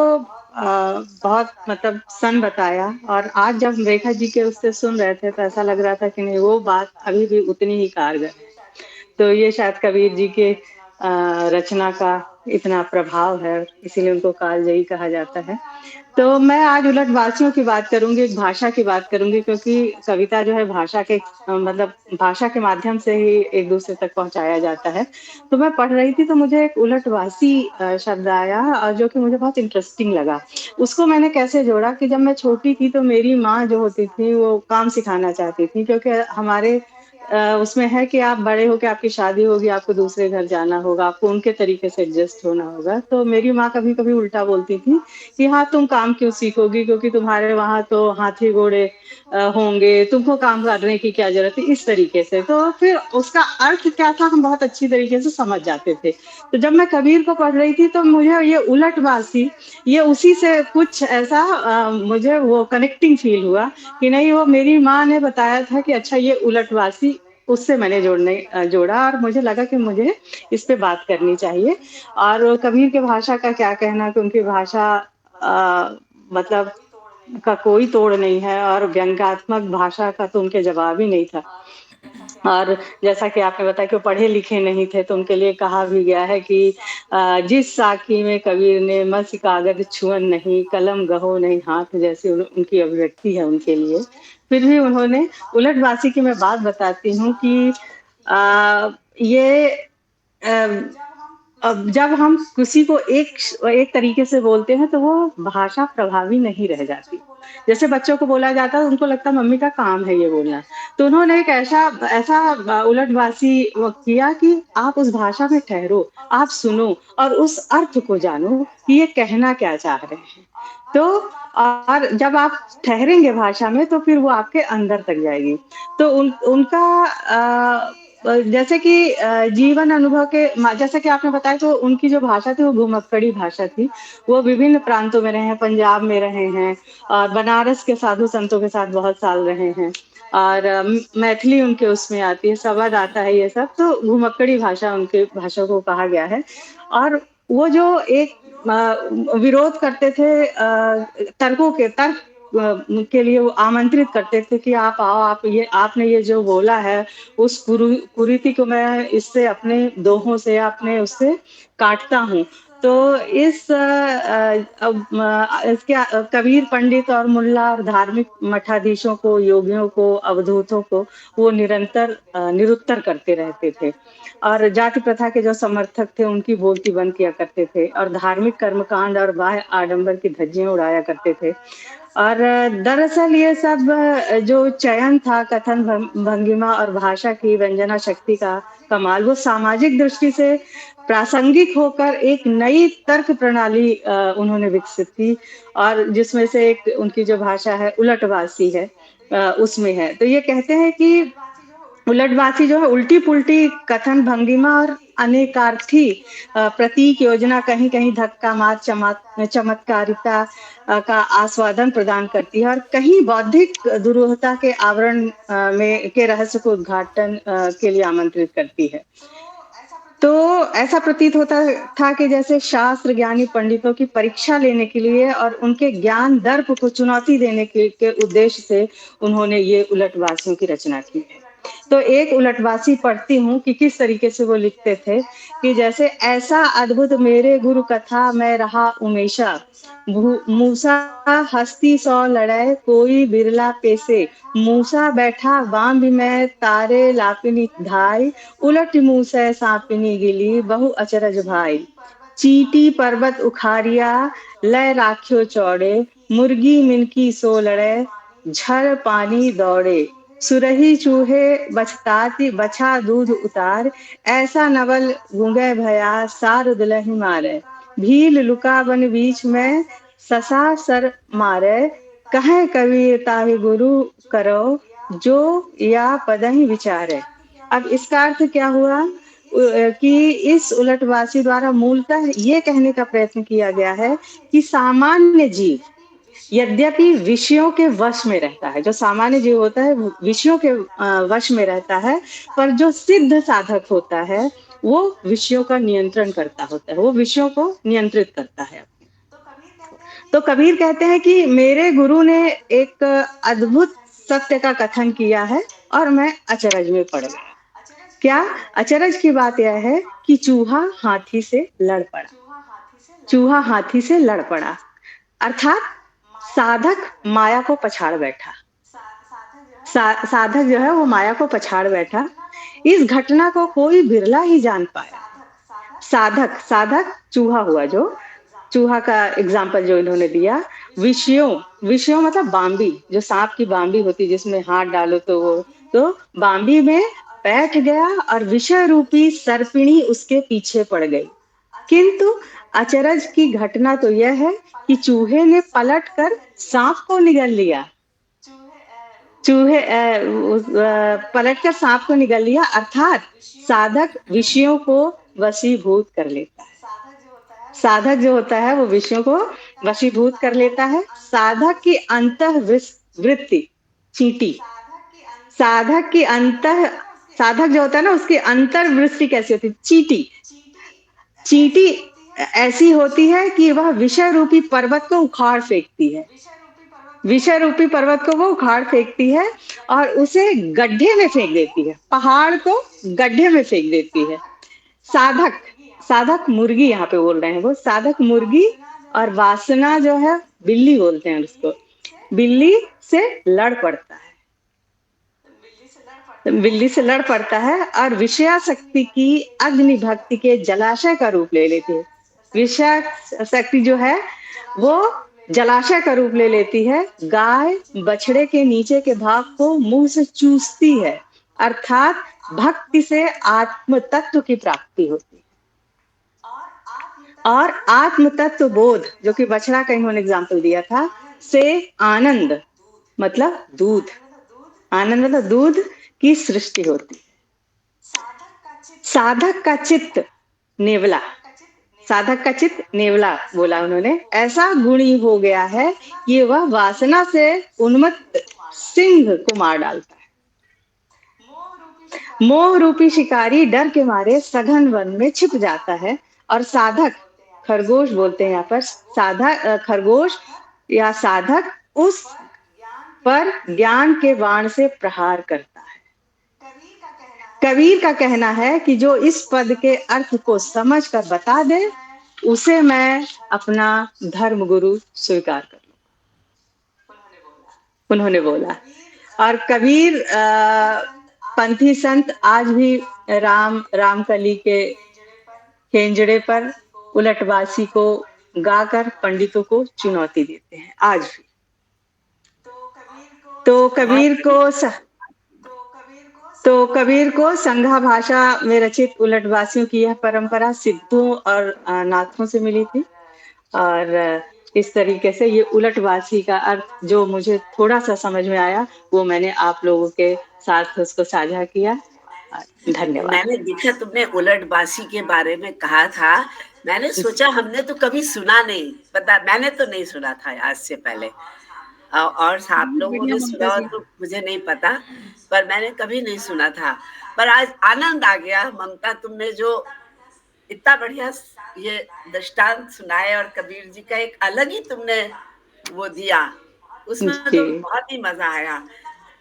बहुत मतलब सन बताया, और आज जब रेखा जी के उससे सुन रहे थे तो ऐसा लग रहा था कि नहीं, वो बात अभी भी उतनी ही कारगर है। तो ये शायद कबीर जी के रचना का इतना प्रभाव है, इसीलिए उनको कालजयी कहा जाता है। तो मैं आज उलटवासियों की बात करूँगी, एक भाषा की बात करूँगी, क्योंकि कविता जो है भाषा के मतलब भाषा के माध्यम से ही एक-दूसरे तक पहुँचाया जाता है। तो मैं पढ़ रही थी तो मुझे एक उलटवासी शब्द आया, और जो कि मुझे बहुत इंटरेस्टिंग लगा। उसको मैंने कैसे जोड़ा कि जब मैं छोटी थी तो मेरी माँ जो होती थी वो काम सिखाना चाहती थी, क्योंकि हमारे उसमें है कि आप बड़े हो के आपकी शादी होगी, आपको दूसरे घर जाना होगा, आपको उनके तरीके से एडजस्ट होना होगा। तो मेरी माँ कभी-कभी उल्टा बोलती थी कि हाँ, तुम काम क्यों सीखोगी, क्योंकि तुम्हारे वहाँ तो हाथी घोड़े होंगे, तुमको काम करने की क्या ज़रूरत है, इस तरीके से। तो फिर उसका अर्थ क्या था हम बहुत अच्छी तरीके से समझ जाते थे। तो जब मैं कबीर को पढ़ रही थी तो मुझे ये उलटवासी, ये उसी से कुछ ऐसा मुझे वो कनेक्टिंग फ़ील हुआ कि नहीं, वो मेरी माँ ने बताया था कि अच्छा ये उलटवासी, उससे मैंने जोड़ा, और मुझे लगा कि मुझे इस पे बात करनी चाहिए। और कबीर के भाषा का क्या कहना कि उनकी भाषा मतलब का कोई तोड़ नहीं है, और व्यंग्यात्मक भाषा का तो उनके जवाब ही नहीं था। और जैसा कि आपने बताया कि वो पढ़े-लिखे नहीं थे, तो उनके लिए कहा भी गया है कि जिस साखी में कबीर ने मसी कागज़ छुअन नहीं, कलम गहो नहीं हाथ, जैसी उनकी अभिव्यक्ति है उनके लिए। फिर भी उन्होंने उलटवासी की मैं बात बताती हूँ कि ये अ, अब जब हम किसी को एक तरीके से बोलते हैं तो वो भाषा प्रभावी नहीं रह जाती। जैसे बच्चों को बोला जाता है, उनको लगता है मम्मी का काम है ये बोलना। तो उन्होंने एक ऐसा ऐसा उलटवासी वो किया कि आप उस भाषा में ठहरो, आप सुनो और उस अर्थ को जानो कि ये कहना क्या चाह रहे हैं। तो और जब आप ठहरेंगे भाषा में तो फिर वो आपके अंदर तक जाएगी। तो उनका जैसे कि जीवन अनुभव के जैसा कि आपने बताया, तो उनकी जो भाषा थी वो घुमक्कड़ी भाषा थी। वो विभिन्न प्रांतों में रहे हैं, पंजाब में रहे हैं और बनारस के साधु संतों के साथ बहुत साल रहे हैं, और मैथिली उनके उसमें आती है, संवाद आता है ये सब, तो घुमक्कड़ी भाषा उनके भाषा को कहा गया है। और वो जो एक विरोध करते थे, तर्क के लिए वो आमंत्रित करते थे कि आप आओ, आपने ये जो बोला है उस कुरीति को मैं इससे अपने दोहों से, अपने उससे काटता हूँ। तो इसके कबीर पंडित और मुल्ला और धार्मिक मठाधीशों को, योगियों को, अवधूतों को वो निरंतर निरुत्तर करते रहते थे, और जाति प्रथा के जो समर्थक थे उनकी बोलती बंद किया करते थे, और धार्मिक कर्मकांड और बाह्य आडंबर की धज्जियां उड़ाया करते थे। और दरअसल ये सब जो चयन था, कथन भंगिमा और भाषा की व्यंजना शक्ति का कमाल, वो सामाजिक दृष्टि से प्रासंगिक होकर एक नई तर्क प्रणाली उन्होंने विकसित की, और जिसमें से एक उनकी जो भाषा है उलटवासी है, उसमें है। तो ये कहते हैं कि उलटवासी जो है उल्टी-पुल्टी कथन भंगिमा और अनेकार्थी प्रतीक योजना, कहीं-कहीं धक्का मार चमत्कारिता का आस्वादन प्रदान करती है, और कहीं बौद्धिक दुरूहता के आवरण में के रहस्य को उद्घाटन के लिए आमंत्रित करती है। तो ऐसा प्रतीत होता था कि जैसे शास्त्र ज्ञानी पंडितों की परीक्षा लेने के लिए और उनके ज्ञान दर्प को चुनौती देने के उद्देश्य से उन्होंने ये उलटवासियों की रचना की है। तो एक उलटवासी पढ़ती हूँ कि किस तरीके से वो लिखते थे कि जैसे ऐसा अद्भुत मेरे गुरु कथा मैं रहा उमेशा, मूसा हस्ती सौ लड़ाए कोई बिरला पेसे, मूसा बैठा बांध में तारे लापिनी धाई, उलट मूसै सापिनी गिली बहु अचरज भाई, चीटी पर्वत उखाड़िया लय राख्यो चौड़े, मुर्गी मिनकी सो लड़े झर पानी दौड़े, सुरही चूहे बछताती बछा दूध उतार, ऐसा नवल गूंगे भया सार दुलहि मारे, भील लुका बन बीच में ससा सर मारे, कहे कबीर ताहि गुरु करो जो या पदहि विचारे। अब इसका अर्थ क्या हुआ कि इस उलटवासी द्वारा मूलतः ये कहने का प्रयत्न किया गया है कि सामान्य जीव यद्यपि विषयों के वश में रहता है, जो सामान्य जीव होता है वो विषयों के वश में रहता है, पर जो सिद्ध साधक होता है वो विषयों का नियंत्रण करता होता है, वो विषयों को नियंत्रित करता है। तो कबीर कहते हैं कि मेरे गुरु ने एक अद्भुत सत्य का कथन किया है और मैं अचरज में पड़ गया। क्या? अचरज की बात यह है कि चूहा हाथी से लड़ पड़ा। चूहा हाथी से लड़ पड़ा अर्थात साधक माया को पछाड़ बैठा। साधक जो है वो माया को पछाड़ बैठा। इस घटना को कोई बिरला ही जान पाया। साधक चूहा हुआ, जो चूहा का एग्जाम्पल जो इन्होंने दिया। विषयों मतलब बांबी, जो सांप की बांबी होती है जिसमें हाथ डालो तो वो, तो बांबी में बैठ गया और विषय रूपी सर्पिणी उसके पीछे पड़ गई। किंतु अचरज की घटना तो यह है कि चूहे ने पलटकर सांप को निगल लिया। पलटकर सांप को निगल लिया अर्थात साधक विषयों को वशीभूत कर लेता है। साधक जो होता है वो विषयों को वशीभूत कर लेता है। साधक की अंतःवृत्ति चींटी, साधक जो होता है ना उसकी अंतर्वृत्ति कैसी होती है? चींटी ऐसी होती है कि वह विषय रूपी पर्वत को उखाड़ फेंकती है। विषय रूपी पर्वत को वो उखाड़ फेंकती है और उसे गड्ढे में फेंक देती है, पहाड़ को गड्ढे में फेंक देती है। साधक मुर्गी यहाँ पे बोल रहे हैं, वो साधक मुर्गी और वासना जो है बिल्ली बोलते हैं उसको, बिल्ली से लड़ पड़ता है। बिल्ली से लड़ पड़ता है और विषयाशक्ति की अग्नि भक्ति के जलाशय का रूप ले लेती है। विषय शक्ति जो है वो जलाशय का रूप ले लेती है। गाय बछड़े के नीचे के भाग को मुंह से चूसती है अर्थात भक्ति से आत्म तत्व की प्राप्ति होती है। और आत्म तत्व बोध, जो कि बछड़ा का इन्होंने एग्जाम्पल दिया था, से आनंद मतलब दूध, आनंद मतलब दूध की सृष्टि होती है। साधक का चित्त नेवला बोला उन्होंने, ऐसा गुणी हो गया है कि वह वासना से उन्मत्त सिंह को मार डालता है। मोह रूपी शिकारी डर के मारे सघन वन में छिप जाता है और साधक, खरगोश बोलते हैं यहाँ पर, खरगोश या साधक उस पर ज्ञान के बाण से प्रहार करता है। कबीर का कहना है कि जो इस पद के अर्थ को समझ कर बता दे उसे मैं अपना धर्म गुरु स्वीकार कर लूं, उन्होंने बोला। और कबीर पंथी संत आज भी रामकली के हेंजड़े पर उलटवासी को गाकर पंडितों को चुनौती देते हैं आज भी। तो कबीर को संघा भाषा में रचित उलटवासियों की यह परंपरा सिद्धों और नाथों से मिली थी। और इस तरीके से ये उलटवासी का अर्थ जो मुझे थोड़ा सा समझ में आया वो मैंने आप लोगों के साथ उसको साझा किया। धन्यवाद। मैंने देखा तुमने उलटवासी के बारे में कहा था, मैंने सोचा हमने तो कभी सुना नहीं, पता मैंने तो नहीं सुना था आज से पहले, और आप लोगों ने सुना तो मुझे नहीं पता, पर मैंने कभी नहीं सुना था। पर आज आनंद आ गया ममता, तुमने जो इतना बढ़िया ये दृष्टांत सुनाए और कबीर जी का एक अलग ही तुमने वो दिया, उसमें तो बहुत ही मजा आया।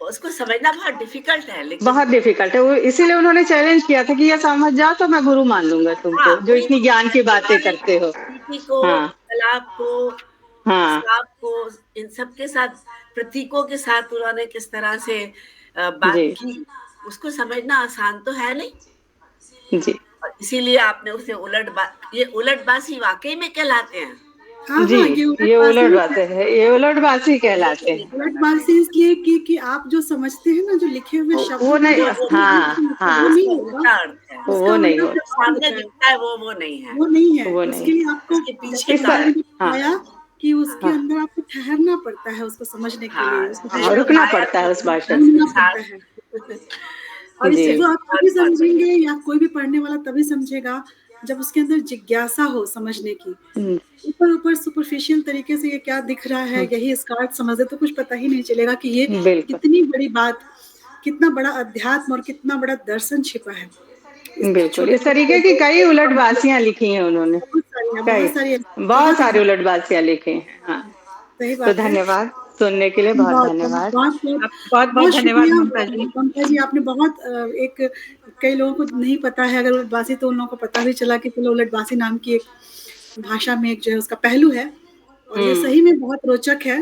उसको समझना बहुत डिफिकल्ट है, लेकिन बहुत डिफिकल्ट है वो, इसीलिए उन्होंने चैलेंज किया था कि ये समझ जाओ तो मैं गुरु मान लूंगा तुमको। जो इतनी ज्ञान की बातें करते हो। तालाब को, सांप को, इन सब के साथ, प्रतीकों के साथ उन्होंने किस तरह से बात की, उसको समझना आसान तो है नहीं जी। इसीलिए आपने उसे ये उलटबासी वाकई में कहलाते हैं। जी, ये उलटबासी है, ये उलटबासी कहलाते हैं। उलटबासी इसलिए कि आप जो समझते हैं ना, जो लिखे हुए शब्द वो नहीं, वो नहीं होगा, सामने दिखता है वो नहीं है, वो नहीं है। उसके लिए आपको पीछे बताया कि उसके अंदर आपको ठहरना पड़ता है उसको समझने के लिए, रुकना पड़ता है उस भाषा में। और जी। वो आप तभी समझेंगे या कोई भी पढ़ने वाला तभी समझेगा जब उसके अंदर जिज्ञासा हो समझने की। हम्म, ऊपर ऊपर सुपरफिशियल तरीके से ये क्या दिख रहा है, यही इसका अर्थ समझ ले तो कुछ पता ही नहीं चलेगा कि ये बिल्कुल कितनी बड़ी बात, कितना बड़ा अध्यात्म और कितना बड़ा दर्शन छिपा है इस बिल्कुल, छोटे इस तरीके की कई उलटबाजियां लिखी हैं उन्होंने, कई बहुत बहुत सारी उलटबाजियां लिखी हैं। हाँ, सही तो बात है। धन्यवाद सुनने के लिए, बहुत बहुत धन्यवाद। बहुत आप बहुत बहुत बहुत धन्यवाद शुक्रिया ममता जी। ममता जी, आपने बहुत एक कई लोगों को नहीं पता है, अगर उलटबासी तो उन लोगों को पता भी चला कि चलो उलटबासी नाम की एक भाषा में एक जो है उसका पहलू है, और ये सही में बहुत रोचक है।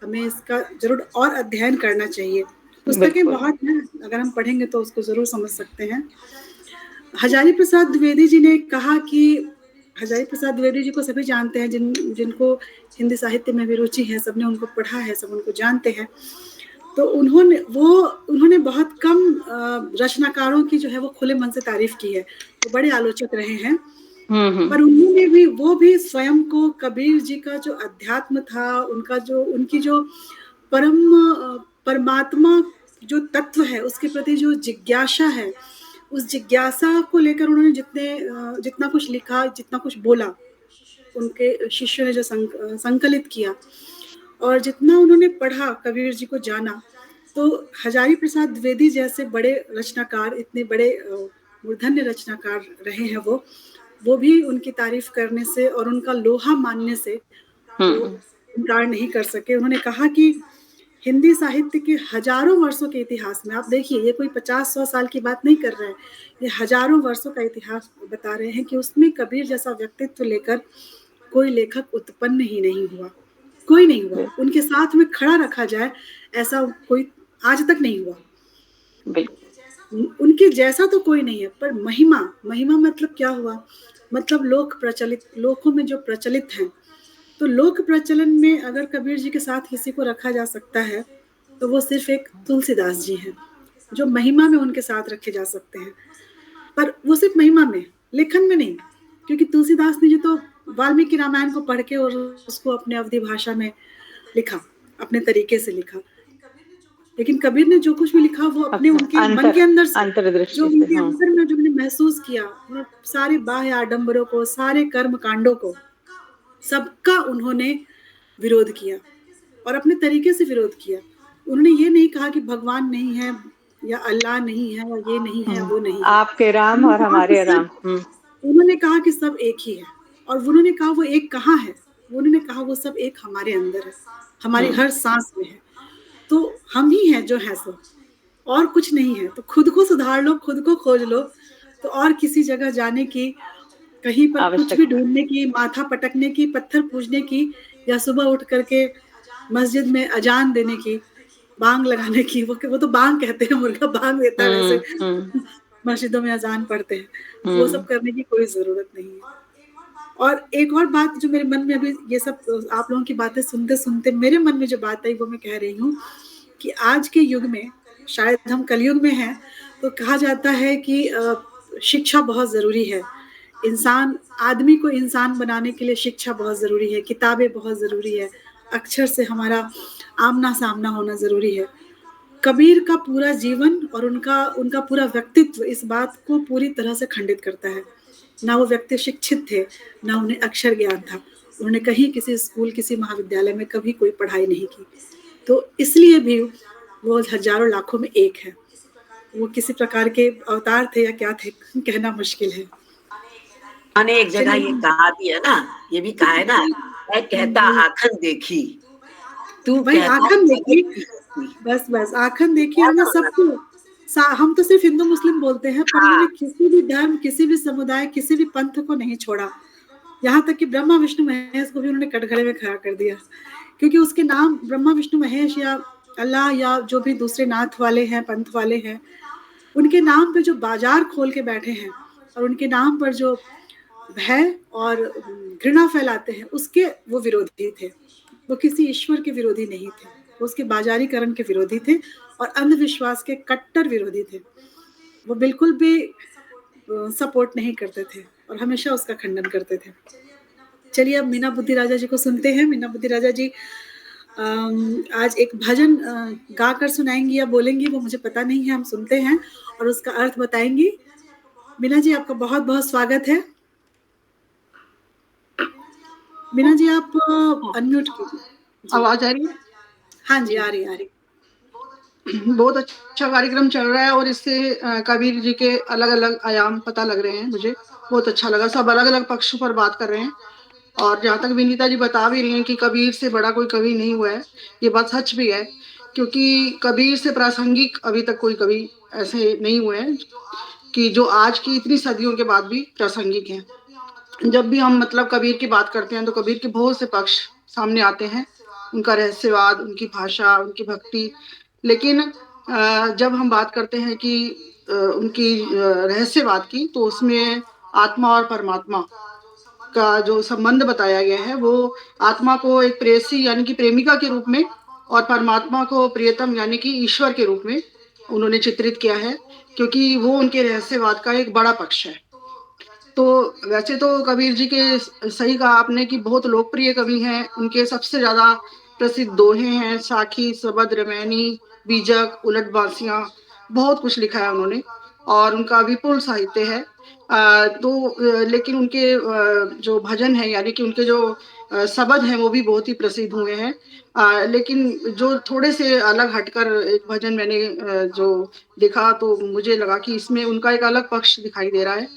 हमें इसका जरूर और अध्ययन करना चाहिए। पुस्तकें बिल्कुल। बहुत हैं, अगर हम पढ़ेंगे तो उसको जरूर समझ सकते हैं। हजारी प्रसाद द्विवेदी जी ने कहा कि हजारी प्रसाद द्विवेदी जी को सभी जानते हैं, जिनको हिंदी साहित्य में भी रुचि है, सबने उनको पढ़ा है, सब उनको जानते हैं। तो उन्होंने बहुत कम रचनाकारों की जो है वो खुले मन से तारीफ की है। वो बड़े आलोचक रहे हैं, पर उन्होंने भी वो भी स्वयं को कबीर जी का जो अध्यात्म था, उनका जो उनकी जो परमात्मा जो तत्व है उसके प्रति जो जिज्ञासा है, उस जिज्ञासा को लेकर उन्होंने जितना कुछ लिखा, जितना कुछ बोला, उनके शिष्यों ने जो संकलित किया और जितना उन्होंने पढ़ा, कबीर जी को जाना, तो हजारी प्रसाद द्विवेदी जैसे बड़े रचनाकार, इतने बड़े मूर्धन्य रचनाकार रहे हैं वो भी उनकी तारीफ करने से और उनका लोहा मानने से वो इनकार नहीं कर सके। उन्होंने कहा कि हिंदी साहित्य के हजारों वर्षों के इतिहास में, आप देखिए ये कोई 50-100 साल की बात नहीं कर रहे हैं, ये हजारों वर्षों का इतिहास बता रहे हैं कि उसमें कबीर जैसा व्यक्तित्व लेकर कोई लेखक उत्पन्न ही नहीं हुआ, कोई नहीं हुआ। उनके साथ में खड़ा रखा जाए ऐसा कोई आज तक नहीं हुआ। उनके जैसा तो कोई नहीं है, पर महिमा मतलब क्या हुआ, मतलब लोकों में जो प्रचलित हैं, तो लोक प्रचलन में अगर कबीर जी के साथ किसी को रखा जा सकता है तो वो सिर्फ एक तुलसीदास जी हैं, जो महिमा में उनके साथ रखे जा सकते हैं, पर वो सिर्फ महिमा में, लेखन में नहीं, क्योंकि तुलसीदास ने जी तो वाल्मीकि रामायण को पढ़ के और उसको अपने अवधी भाषा में लिखा, अपने तरीके से लिखा, लेकिन कबीर ने जो कुछ भी लिखा वो अपने उनके मन के अंदर से, जो उनके अंदर में जो उन्होंने महसूस किया, सारे बाह्य आडंबरों को, सारे कर्म कांडों को, सबका उन्होंने विरोध किया और अपने तरीके से विरोध किया। उन्होंने ये नहीं कहा कि भगवान नहीं है या अल्लाह नहीं है या ये नहीं है वो नहीं है, आपके राम और हमारे राम। उन्होंने कहा कि सब एक ही है, और उन्होंने कहा वो एक कहाँ है, उन्होंने कहा वो सब एक हमारे अंदर है, हमारी हर सांस में है, तो हम ही हैं जो है सब, और कुछ नहीं है। तो खुद को सुधार लो, खुद को खोज लो, तो और किसी जगह जाने की, कहीं पर कुछ भी ढूंढने की, माथा पटकने की, पत्थर पूजने की, या सुबह उठ करके मस्जिद में अजान देने की, बांग लगाने की, वो तो बांग कहते हैं, मुर्गा बांग देता है वैसे मस्जिदों में अजान पढ़ते हैं, वो सब करने की कोई जरूरत नहीं है। और एक और बात जो मेरे मन में अभी ये सब आप लोगों की बातें सुनते सुनते मेरे मन में जो बात आई वो मैं कह रही हूँ कि आज के युग में, शायद हम कलयुग में हैं, तो कहा जाता है कि शिक्षा बहुत जरूरी है, आदमी को इंसान बनाने के लिए शिक्षा बहुत जरूरी है, किताबें बहुत जरूरी है, अक्षर से हमारा आमना सामना होना जरूरी है। कबीर का पूरा जीवन और उनका पूरा व्यक्तित्व इस बात को पूरी तरह से खंडित करता है। ना वो व्यक्ति शिक्षित थे, ना उन्हें अक्षर ज्ञान था, उन्होंने कहीं किसी स्कूल, किसी महाविद्यालय में कभी कोई पढ़ाई नहीं की, तो इसलिए भी वो हजारों लाखों में एक है। वो किसी प्रकार के अवतार थे या क्या थे, कहना मुश्किल है। मैंने एक जगह ये कहा भी है ना, ये भी कहा है ना, मैं कहता आखन देखी, तू भाई आखन देखी, बस आखन देखी। हमने सबको, हम तो सिर्फ हिंदू मुस्लिम बोलते हैं, पर उन्होंने किसी भी धर्म, किसी भी समुदाय, किसी भी पंथ को नहीं छोड़ा, यहाँ तक कि ब्रह्मा विष्णु महेश को भी उन्होंने कटघरे में खड़ा कर दिया, क्योंकि उसके नाम ब्रह्मा विष्णु महेश या अल्लाह या जो भी दूसरे नाथ वाले हैं, पंथ वाले हैं, उनके नाम पे जो बाजार खोल के बैठे हैं और उनके नाम पर जो भय और घृणा फैलाते हैं, उसके वो विरोधी थे। वो किसी ईश्वर के विरोधी नहीं थे, वो उसके बाजारीकरण के विरोधी थे और अंधविश्वास के कट्टर विरोधी थे। वो बिल्कुल भी सपोर्ट नहीं करते थे और हमेशा उसका खंडन करते थे। चलिए अब मीना बुद्धि राजा जी को सुनते हैं। मीना बुद्धि राजा जी आज एक भजन गा कर सुनाएंगी या बोलेंगी वो मुझे पता नहीं है, हम सुनते हैं और उसका अर्थ बताएंगी। मीना जी आपका बहुत बहुत स्वागत है। मीना जी आप अनम्यूट कीजिए। आवाज आ रही है? हाँ जी आ रही आ रही। बहुत अच्छा कार्यक्रम चल रहा है और इससे कबीर जी के अलग अलग आयाम पता लग रहे हैं। मुझे बहुत अच्छा लगा, सब अलग अलग पक्षों पर बात कर रहे हैं। और जहाँ तक विनीता जी बता भी रही हैं कि कबीर से बड़ा कोई कवि नहीं हुआ है, ये बात सच भी है, क्योंकि कबीर से प्रासंगिक अभी तक कोई कवि ऐसे नहीं हुए हैं कि जो आज की इतनी सदियों के बाद भी प्रासंगिक हैं। जब भी हम मतलब कबीर की बात करते हैं तो कबीर के बहुत से पक्ष सामने आते हैं, उनका रहस्यवाद, उनकी भाषा, उनकी भक्ति। लेकिन जब हम बात करते हैं कि उनकी रहस्यवाद की, तो उसमें आत्मा और परमात्मा का जो संबंध बताया गया है वो आत्मा को एक प्रेयसी यानी कि प्रेमिका के रूप में और परमात्मा को प्रियतम यानी कि ईश्वर के रूप में उन्होंने चित्रित किया है, क्योंकि वो उनके रहस्यवाद का एक बड़ा पक्ष है। तो वैसे तो कबीर जी के सही कहा आपने कि बहुत लोकप्रिय कवि हैं। उनके सबसे ज्यादा प्रसिद्ध दोहे हैं साखी, सबद, रमैनी, बीजक, उलट बांसियां, बहुत कुछ लिखा है उन्होंने और उनका विपुल साहित्य है। लेकिन उनके जो भजन है यानी कि उनके जो शब्द हैं वो भी बहुत ही प्रसिद्ध हुए हैं। लेकिन जो थोड़े से अलग हटकर एक भजन मैंने जो देखा तो मुझे लगा कि इसमें उनका एक अलग पक्ष दिखाई दे रहा है।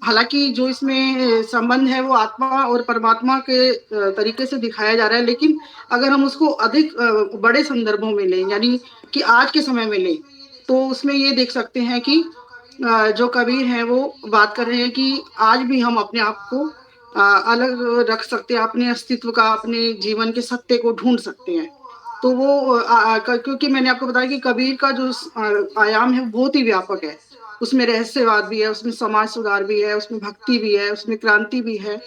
हालांकि जो इसमें संबंध है वो आत्मा और परमात्मा के तरीके से दिखाया जा रहा है, लेकिन अगर हम उसको अधिक बड़े संदर्भों में लें यानी कि आज के समय में लें, तो उसमें ये देख सकते हैं कि जो कबीर हैं वो बात कर रहे हैं कि आज भी हम अपने आप को अलग रख सकते हैं, अपने अस्तित्व का, अपने जीवन के सत्य को ढूंढ सकते हैं। तो वो क्योंकि मैंने आपको बताया कि कबीर का जो आयाम है वो बहुत ही व्यापक है। उसमें रहस्यवाद भी है, उसमें समाज सुधार भी है, उसमें भक्ति भी है, उसमें क्रांति भी है,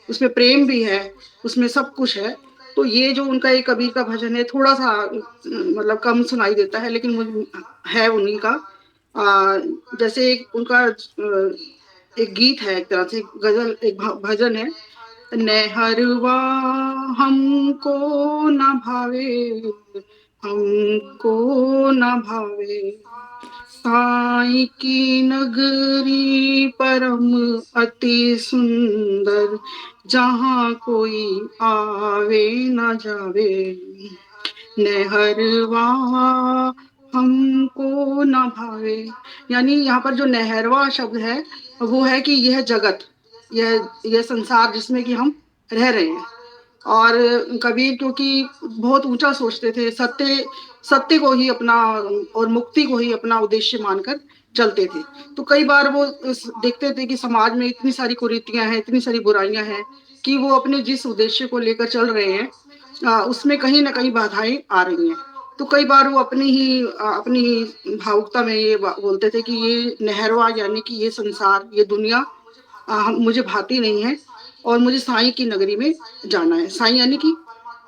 उसमें प्रेम भी है, उसमें सब कुछ है। तो ये जो उनका एक कबीर का भजन है थोड़ा सा मतलब कम सुनाई देता है, लेकिन है उन्हीं का। जैसे एक उनका एक गीत है, एक तरह से गजल, एक भजन है, नेहरवा हमको न भावे, हमको न भावे, साईं की नगरी परम अति सुंदर, जहाँ कोई आवे न जावे, नेहरवा हमको न भावे। यानी यहाँ पर जो नेहरवा शब्द है वो है कि यह जगत, यह संसार जिसमें कि हम रह रहे हैं। और कबीर क्योंकि बहुत ऊंचा सोचते थे, सत्य को ही अपना और मुक्ति को ही अपना उद्देश्य मानकर चलते थे। तो कई बार वो देखते थे कि समाज में इतनी सारी कुरीतियां हैं, इतनी सारी बुराइयां हैं कि वो अपने जिस उद्देश्य को लेकर चल रहे हैं उसमें कहीं ना कहीं बाधाएं आ रही हैं। तो कई बार वो अपनी भावुकता में ये बोलते थे कि ये नहरवा यानी कि ये संसार, ये दुनिया मुझे भाती नहीं है और मुझे साईं की नगरी में जाना है। साईं यानी कि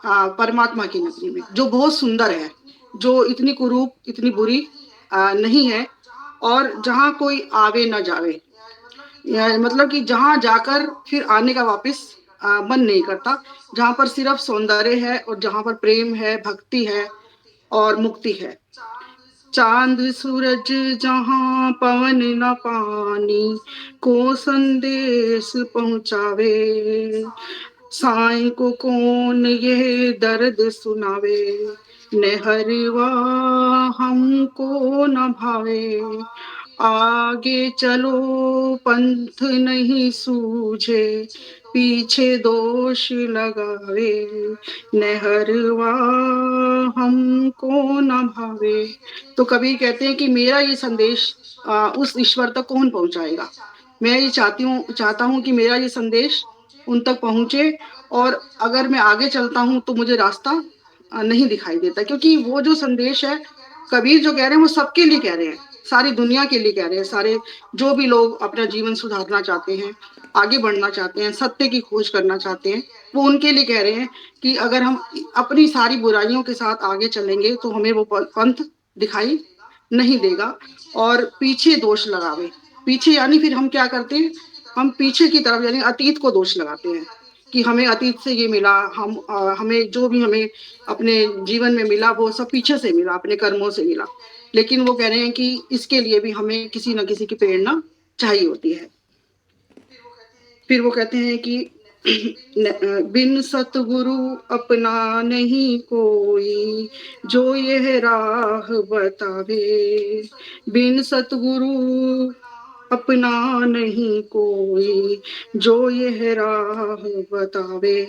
परमात्मा की नगरी में, जो बहुत सुंदर है, जो इतनी कुरूप, इतनी बुरी नहीं है, और जहाँ कोई आवे न जावे, मतलब कि जहाँ जाकर फिर आने का वापस मन नहीं करता, जहाँ पर सिर्फ सौंदर्य है और जहाँ पर प्रेम है, भक्ति है और मुक्ति है। चांद सूरज जहाँ पवन न पानी, को संदेश पहुँचावे, साईं को कौन ये दर्द सुनावे, नेहरवा हमको न भावे, आगे चलो पंथ नहीं सूझे, पीछे दोष लगावे, नेहरवा हमको न भावे। तो कबीर कहते हैं कि मेरा ये संदेश उस ईश्वर तक कौन पहुंचाएगा। मैं ये चाहता हूँ कि मेरा ये संदेश उन तक पहुंचे, और अगर मैं आगे चलता हूँ तो मुझे रास्ता नहीं दिखाई देता, क्योंकि वो जो संदेश है कबीर जो कह रहे हैं वो सबके लिए कह रहे हैं, सारी दुनिया के लिए कह रहे हैं। सारे जो भी लोग अपना जीवन सुधारना चाहते हैं, आगे बढ़ना चाहते हैं, सत्य की खोज करना चाहते हैं, वो उनके लिए कह रहे हैं कि अगर हम अपनी सारी बुराइयों के साथ आगे चलेंगे तो हमें वो पंथ दिखाई नहीं देगा, और पीछे दोष लगावे। पीछे यानी फिर हम क्या करते हैं, हम पीछे की तरफ यानी अतीत को दोष लगाते हैं कि हमें अतीत से ये मिला, हमें जो भी हमें अपने जीवन में मिला वो सब पीछे से मिला, अपने कर्मों से मिला। लेकिन वो कह रहे हैं कि इसके लिए भी हमें किसी न किसी की प्रेरणा चाहिए होती है। फिर वो कहते हैं कि बिन सतगुरु अपना नहीं कोई, जो यह राह बतावे। बिन सतगुरु अपना नहीं कोई, जो यह राह बतावे।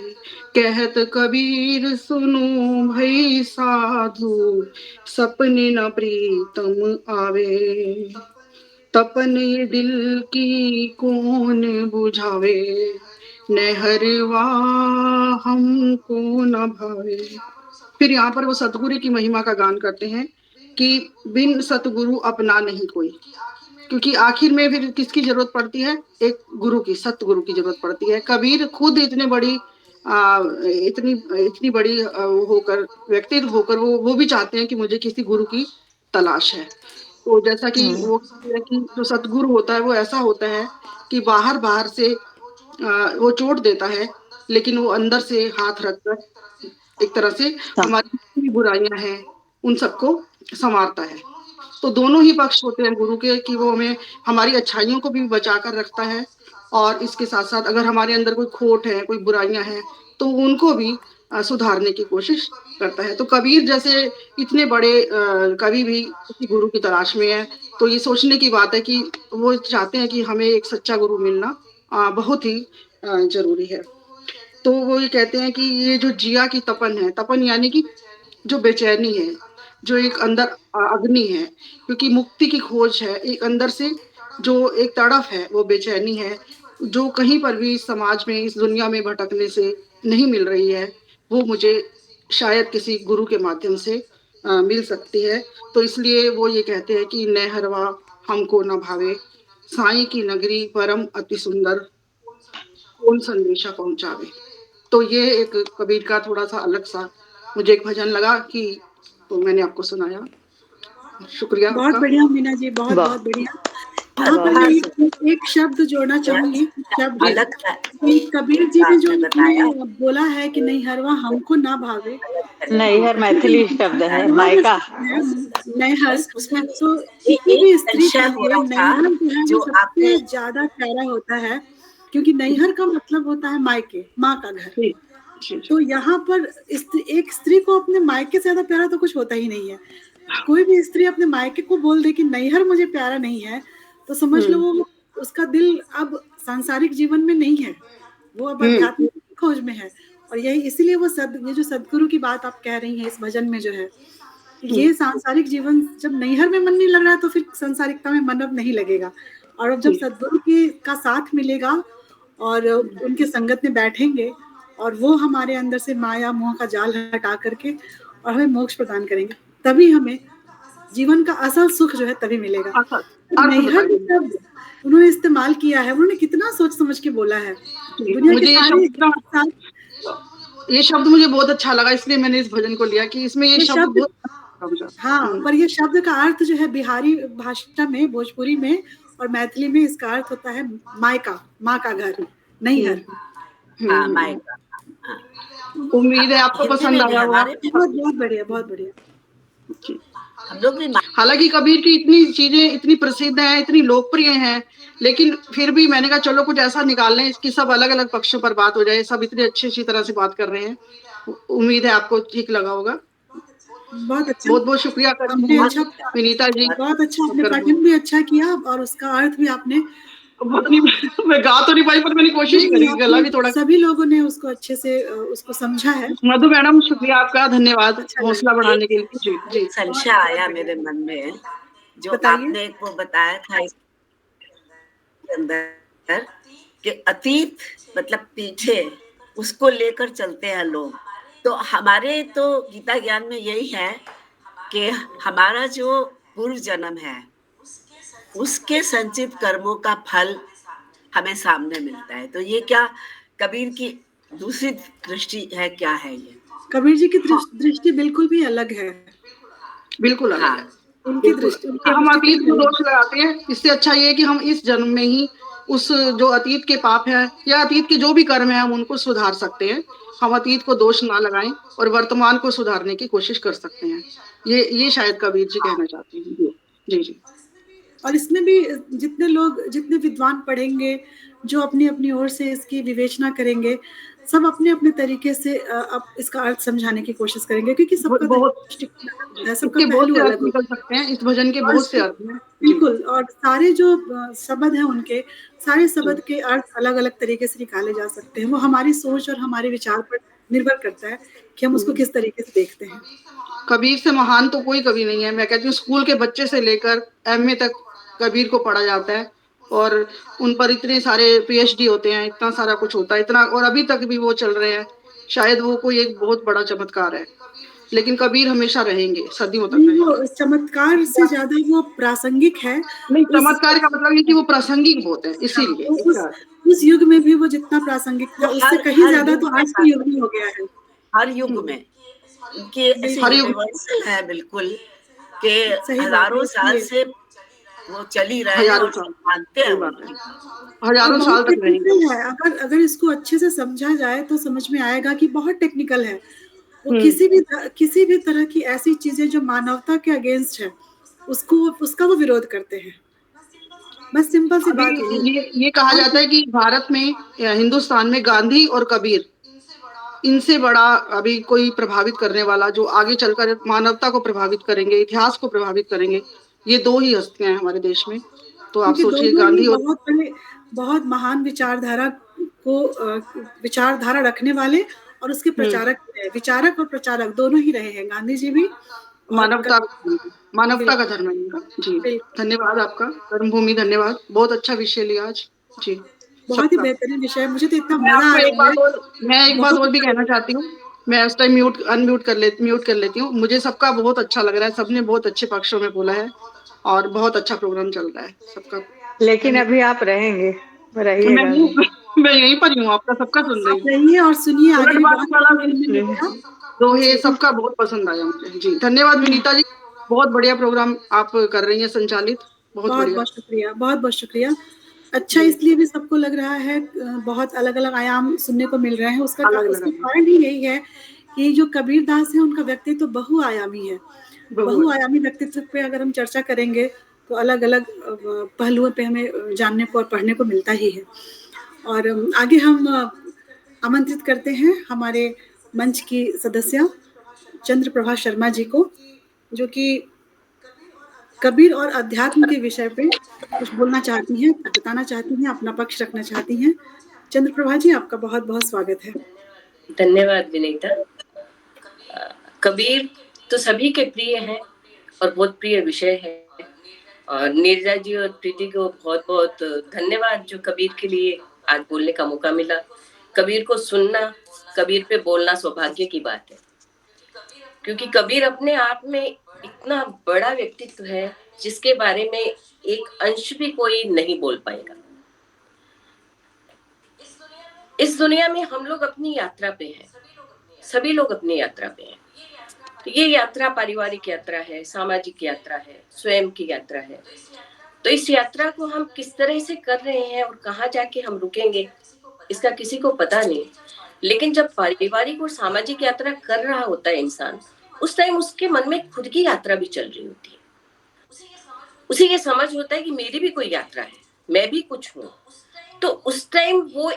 कहत कबीर सुनो भई साधु, सपने न प्रीतम आवे। तपन ये दिल की कौन बुझावे, नहरवा हमको न भावे। फिर यहाँ पर वो सतगुरु की महिमा का गान करते हैं कि बिन सतगुरु अपना नहीं कोई, क्योंकि आखिर में फिर किसकी जरूरत पड़ती है? एक गुरु की, सतगुरु की जरूरत पड़ती है। कबीर खुद इतनी बड़ी होकर, व्यक्तित्व होकर वो भी चाहते हैं कि मुझे किसी गुरु की तलाश है। तो जैसा कि वो कि जो सतगुरु होता है वो ऐसा होता है कि बाहर से वो चोट देता है, लेकिन वो अंदर से हाथ रखकर एक तरह से हमारी जितनी बुराइयां हैं उन सबको संवारता है। तो दोनों ही पक्ष होते हैं गुरु के, कि वो हमें हमारी अच्छाइयों को भी बचा कर रखता है, और इसके साथ साथ अगर हमारे अंदर कोई खोट है, कोई बुराइयां हैं, तो उनको भी सुधारने की कोशिश करता है। तो कबीर जैसे इतने बड़े कवि भी किसी गुरु की तलाश में है, तो ये सोचने की बात है कि वो चाहते हैं कि हमें एक सच्चा गुरु मिलना बहुत ही जरूरी है। तो वो ये कहते हैं कि ये जो जिया की तपन है, तपन यानी कि जो बेचैनी है, जो एक अंदर अग्नि है, क्योंकि मुक्ति की खोज है, एक अंदर से जो एक तड़फ है, वो बेचैनी है, जो कहीं पर भी समाज में, इस दुनिया में भटकने से नहीं मिल रही है, वो मुझे शायद किसी गुरु के माध्यम से मिल सकती है। तो इसलिए वो ये कहते हैं कि नहरवा हमको न भावे, साईं की नगरी परम अति सुंदर, कौन संदेशा पहुंचावे। तो ये एक कबीर का थोड़ा सा अलग सा मुझे एक भजन लगा कि तो मैंने आपको सुनाया। शुक्रिया। बहुत बढ़िया मीना जी, बहुत बहुत बढ़िया। यहाँ पर मैं एक शब्द जोड़ना चाहूंगी। कबीर जी ने जो बोला है कि नहीं हरवा हमको ना भावे, नैहर मैथिली शब्द है, मायका नैहर, तो किसी भी स्त्री के लिए नैहर जो है सबसे ज्यादा प्यारा होता है, क्योंकि नैहर का मतलब होता है मायके, माँ का घर। तो यहाँ पर एक स्त्री को अपने मायके से ज्यादा प्यारा तो कुछ होता ही नहीं है। कोई भी स्त्री अपने मायके को बोल दे कि नैहर मुझे प्यारा नहीं है, तो समझ लो वो उसका दिल अब सांसारिक जीवन में नहीं है, वो अब आध्यात्मिक खोज में है। और यही इसीलिए वो ये जो सदगुरु की बात आप कह रही हैं इस भजन में जो है, ये सांसारिक जीवन जब नैहर में मन नहीं लग रहा है तो फिर सांसारिकता में मन अब नहीं लगेगा। और अब जब सदगुरु का साथ मिलेगा और उनके संगत में बैठेंगे और वो हमारे अंदर से माया मोह का जाल हटा करके और हमें मोक्ष प्रदान करेंगे, तभी हमें जीवन का असल सुख जो है तभी मिलेगा। नैहर शब्द उन्होंने इस्तेमाल किया है, उन्होंने कितना सोच समझ के बोला है। मुझे ये शब्द मुझे बहुत अच्छा लगा, इसलिए मैंने इस भजन को लिया कि इसमें ये शब्द हाँ, पर ये शब्द का अर्थ जो है बिहारी भाषा में, भोजपुरी में और मैथिली में इसका अर्थ होता है मायका, माँ का घर, नैहर। मायका। उम्मीद है आपको पसंद आया होगा। बहुत बढ़िया, बहुत बढ़िया। हम लोग भी, हालांकि कबीर की इतनी चीजें इतनी प्रसिद्ध हैं, इतनी लोकप्रिय हैं, लेकिन फिर भी मैंने कहा चलो कुछ ऐसा निकाल लें इसकी सब अलग अलग पक्षों पर बात हो जाए। सब इतनी अच्छी तरह से बात कर रहे हैं, उम्मीद है आपको ठीक लगा होगा। बहुत अच्छा, बहुत बहुत शुक्रिया विनीता जी, बहुत अच्छा, आपने पठन भी अच्छा किया और उसका अर्थ भी आपने, मैं गा तो नहीं पाई पर मैंने कोशिश करी, गला भी थोड़ा, सभी लोगों ने उसको अच्छे से उसको समझा है। मधु मैडम शुक्रिया आपका, धन्यवाद हौसला बढ़ाने के लिए। जी जी, संशय आया मेरे मन में जो आपने वो बताया था इसके अंदर कि अतीत मतलब पीछे उसको लेकर चलते हैं लोग। तो हमारे तो गीता ज्ञान में यही है कि हमारा जो पूर्व जन्म है उसके संचित कर्मों का फल हमें सामने मिलता है। तो ये क्या कबीर की दूसरी दृष्टि है? क्या है ये? कबीर जी की दृष्टि बिल्कुल भी अलग है, बिल्कुल अलग है। उनकी दृष्टि, हम अतीत को दोष लगाते हैं, इससे अच्छा ये है कि हम इस जन्म में ही उस जो अतीत के पाप है या अतीत के जो भी कर्म है हम उनको सुधार सकते हैं। हम अतीत को दोष ना लगाएं और वर्तमान को सुधारने की कोशिश कर सकते हैं। ये शायद कबीर जी कहना चाहते हैं। जी जी। और इसमें भी जितने लोग, जितने विद्वान पढ़ेंगे, जो अपनी अपनी ओर से इसकी विवेचना करेंगे, सब अपने अपने तरीके से अब इसका अर्थ समझाने की कोशिश करेंगे, क्योंकि सबका दृष्टिकोण अलग है, सबका इसके बहुत पहलू से अर्थ अलग निकल होता है। सकते हैं, इस भजन के और बहुत से अर्थ हैं। जी। बिल्कुल, और सारे जो शब्द हैं उनके, सारे शब्द के अर्थ अलग अलग तरीके से निकाले जा सकते हैं। वो हमारी सोच और हमारे विचार पर निर्भर करता है कि हम उसको किस तरीके से देखते हैं। कबीर से महान तो कोई कवि नहीं है। मैं कहती हूँ स्कूल के बच्चे से लेकर एमए तक कबीर को पढ़ा जाता है और उन पर इतने सारे पीएचडी होते हैं, इतना सारा कुछ होता है, इतना, और अभी तक भी वो चल रहे हैं। शायद वो कोई एक बहुत बड़ा चमत्कार है, लेकिन कबीर हमेशा रहेंगे, सदियों तक नहीं, वो रहेंगे। चमत्कार से ज्यादा वो प्रासंगिक है। नहीं, चमत्कार का मतलब ये कि वो प्रासंगिक बहुत है, इसीलिए। उस युग में भी वो जितना प्रासंगिक था, उससे कहीं ज्यादा तो आज के युग में हो गया है। हर युग में उनके ऐसे यूनिवर्सल है बिल्कुल कि हजारों साल से वो चल ही रहे हैं और मानते हैं हजारों साल तक रहेंगे। अगर इसको अच्छे से समझा जाए तो समझ में आएगा कि बहुत टेक्निकल है। वो किसी भी तरह की ऐसी चीजें जो मानवता के अगेंस्ट है, उसका वो विरोध करते हैं। बस सिंपल सी बात ये कहा जाता है कि भारत में, हिंदुस्तान में गांधी और कबीर, इनसे बड़ा अभी कोई प्रभावित करने वाला, जो आगे चलकर मानवता को प्रभावित करेंगे, इतिहास को प्रभावित करेंगे, ये दो ही हस्तियां हैं हमारे देश में। तो आप सोचिए, गांधी और बहुत महान विचारधारा रखने वाले और उसके विचारक और प्रचारक दोनों ही रहे हैं। गांधी जी भी मानवता का धर्म है इनका। जी, धन्यवाद आपका कर्मभूमि, धन्यवाद। बहुत अच्छा विषय लिया आज। जी, बहुत ही बेहतरीन विषय। मुझे तो इतना मजा आ रहा है। मैं एक बात और भी कहना चाहती हूँ। मैं उस टाइम म्यूट कर लेती हूँ। मुझे सबका बहुत अच्छा लग रहा है, सबने बहुत अच्छे पक्षों में बोला है और बहुत अच्छा प्रोग्राम चल रहा है सबका। लेकिन अभी आप रहेंगे, मैं यहीं पर हूँ, आपका सबका सुन रही हूँ। और सुनिए आगे दोहे सबका बहुत पसंद आया मुझे। जी, धन्यवाद विनीता जी, बहुत बढ़िया प्रोग्राम आप कर रही हैं संचालित। बहुत शुक्रिया। अच्छा, इसलिए भी सबको लग रहा है बहुत अलग अलग आयाम सुनने को मिल रहे हैं। उसका कारण ही यही है कि जो कबीर दास है उनका व्यक्तित्व बहुआयामी है। बहुआयामी व्यक्तित्व पे अगर हम चर्चा करेंगे तो अलग अलग पहलुओं पे हमें जानने को और पढ़ने को मिलता ही है। और आगे हम आमंत्रित करते हैं हमारे मंच की सदस्य चंद्रप्रभा शर्मा जी को, जो कि कबीर और अध्यात्म के विषय पे कुछ बोलना चाहती हैं, बताना चाहती हैं, अपना पक्ष रखना चाहती हैं। चंद्रप्रभा जी, आपका बहुत बहुत स्वागत है। धन्यवाद विनीता। कबीर तो सभी के प्रिय हैं और बहुत प्रिय विषय है, और नीरजा जी और प्रीति को बहुत बहुत धन्यवाद जो कबीर के लिए आज बोलने का मौका मिला। कबीर को सुनना, कबीर पे बोलना सौभाग्य की बात है, क्योंकि कबीर अपने आप में इतना बड़ा व्यक्तित्व है जिसके बारे में एक अंश भी कोई नहीं बोल पाएगा। इस दुनिया में हम लोग अपनी यात्रा पे हैं, सभी लोग अपनी यात्रा पे हैं। तो ये यात्रा पारिवारिक यात्रा है, सामाजिक यात्रा है, स्वयं की यात्रा है। तो इस यात्रा को हम किस तरह से कर रहे हैं और कहाँ जाके हम रुकेंगे, इसका किसी को पता नहीं। लेकिन जब पारिवारिक और सामाजिक यात्रा कर रहा होता है इंसान, उस टाइम उसके मन में खुद की यात्रा भी चल रही होती है। उसे ये समझ होता है कि मेरी भी कोई यात्रा है, मैं भी कुछ हूँ। तो उस टाइम वो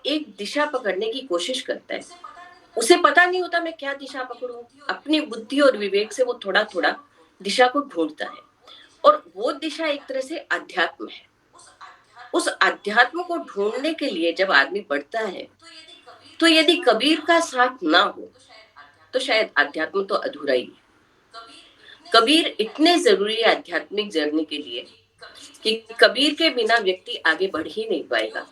एक दिशा पकड़ने की कोशिश करता है। उसे पता नहीं होता मैं क्या दिशा पकड़ूं। अपनी बुद्धि और विवेक से वो थोड़ा थोड़ा दिशा को ढूंढता है, और वो दिशा एक तरह से अध्यात्म है। उस अध्यात्म को ढूंढने के लिए जब आदमी बढ़ता है, तो यदि कबीर का साथ ना हो तो शायद अध्यात्म तो अधूरा ही है। कबीर इतने जरूरी है आध्यात्मिक जर्नी के लिए कि कबीर के बिना व्यक्ति आगे बढ़ ही नहीं पाएगा।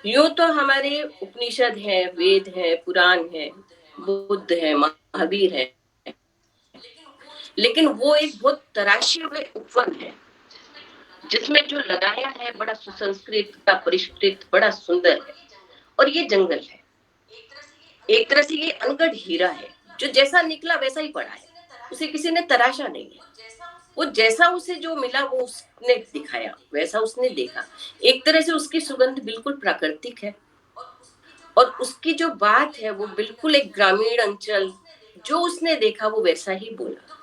यूं तो हमारे उपनिषद हैं, वेद हैं, पुराण हैं, बुद्ध हैं, महावीर हैं, लेकिन वो एक बहुत तराशे हुए उपवन है जिसमें जो लगाया है बड़ा सुसंस्कृत, बड़ा परिष्कृत, बड़ा सुंदर है। और ये जंगल है, एक तरह से ये अनगढ़ हीरा है जो जैसा निकला वैसा ही पड़ा है, उसे किसी ने तराशा नहीं है। वो जैसा उसे जो मिला वो उसने दिखाया, वैसा उसने देखा। एक तरह से उसकी सुगंध बिल्कुल प्राकृतिक है और उसकी जो बात है वो बिल्कुल एक ग्रामीण अंचल, जो उसने देखा वो वैसा ही बोला।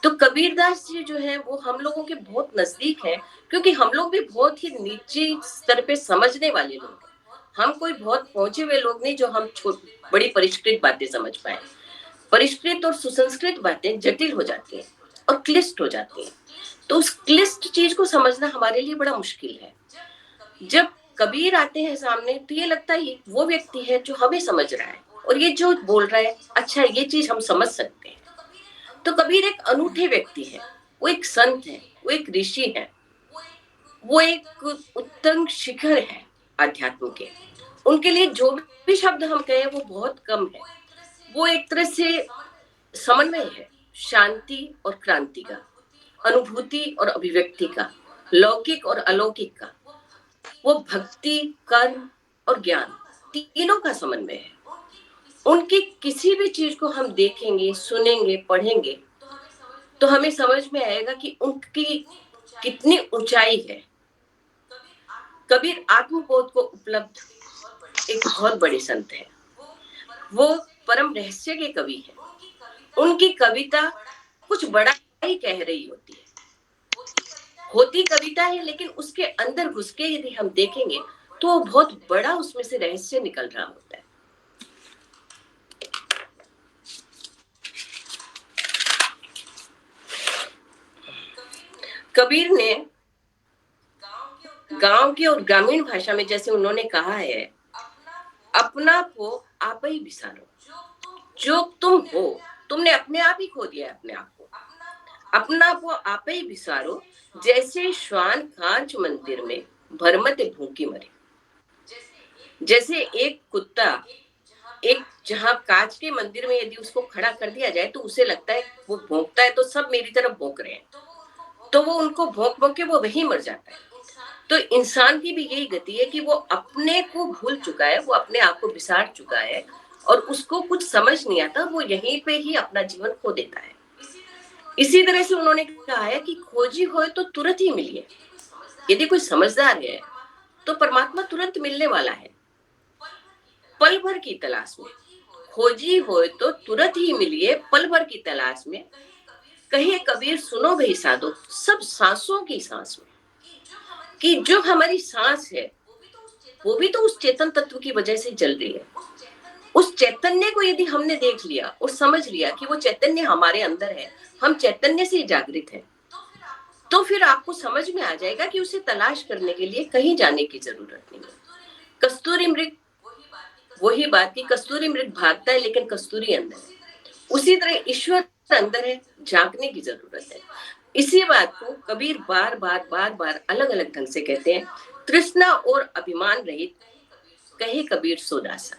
तो कबीरदास जी जो है वो हम लोगों के बहुत नजदीक है, क्योंकि हम लोग भी बहुत ही निजी स्तर पे समझने वाले लोग हैं। हम कोई बहुत पहुंचे हुए लोग नहीं जो हम बड़ी परिष्कृत बातें समझ पाए। परिष्कृत और सुसंस्कृत बातें जटिल हो जाती हैं और क्लिष्ट हो जाती हैं, तो उस क्लिष्ट चीज को समझना हमारे लिए बड़ा मुश्किल है। जब कबीर आते हैं सामने तो ये लगता है वो व्यक्ति है जो हमें समझ रहा है और ये जो बोल रहा है अच्छा ये चीज हम समझ सकते हैं। तो कबीर एक अनूठे व्यक्ति है, वो एक संत है, वो एक ऋषि है, वो एक उत्तम शिखर है अध्यात्म के। उनके लिए जो भी शब्द हम कहें वो बहुत कम है। वो एक तरह से समन्वय है शांति और क्रांति का, अनुभूति और अभिव्यक्ति का, लौकिक और अलौकिक का। वो भक्ति, कर्म और ज्ञान तीनों का समन्वय है। उनकी किसी भी चीज को हम देखेंगे, सुनेंगे, पढ़ेंगे तो हमें समझ में आएगा कि उनकी कितनी ऊंचाई है। कबीर आत्मबोध को उपलब्ध एक बहुत बड़े संत है। वो परम रहस्य के कवि हैं। उनकी कविता कुछ बड़ा ही कह रही होती कविता है, लेकिन उसके अंदर घुस के यदि हम देखेंगे तो बहुत बड़ा उसमें से रहस्य निकल रहा होता है। कबीर ने गांव की और ग्रामीण भाषा में जैसे उन्होंने कहा है, अपना को आप ही बिसारो, जो तुम हो तुमने अपने आप ही खो दिया है अपने आप को। अपना को आप ही बिसारो, जैसे श्वान कांच मंदिर में भरमते भूखी मरे। जैसे एक कुत्ता एक जहां कांच के मंदिर में यदि उसको खड़ा कर दिया जाए तो उसे लगता है वो भौंकता है तो सब मेरी तरफ भौंक रहे हैं, तो वो उनको भौंक भौंक के वो वहीं मर जाता है। तो इंसान की भी यही गति है कि वो अपने को भूल चुका है, वो अपने आप को बिसार चुका है और उसको कुछ समझ नहीं आता, वो यहीं पे ही अपना जीवन खो देता है। इसी तरह से उन्होंने कहा है कि खोजी हो तो तुरंत ही मिलिए। यदि कोई समझदार है तो परमात्मा तुरंत मिलने वाला है, पल भर की तलाश में। खोजी हो तो तुरंत ही मिलिए, पल भर की तलाश में। कहे कबीर सुनो भाई साधो, सब सांसों की सांस में। कि जो हमारी सांस है वो भी तो उस चेतन तत्व की वजह से चल रही है। उस चैतन्य को यदि हमने देख लिया और समझ लिया कि वो चैतन्य हमारे अंदर है, हम चैतन्य से जागृत हैं, तो फिर आपको समझ में आ जाएगा कि उसे तलाश करने के लिए कहीं जाने की जरूरत नहीं है। कस्तूरी मृग, वही बात की कस्तूरी मृग भागता है लेकिन कस्तूरी अंदर है। उसी तरह ईश्वर अंदर है, झांकने की जरूरत है। इसी बात को कबीर बार बार अलग अलग ढंग से कहते हैं। तृष्णा और अभिमान रहित कहे कबीर सोदासा।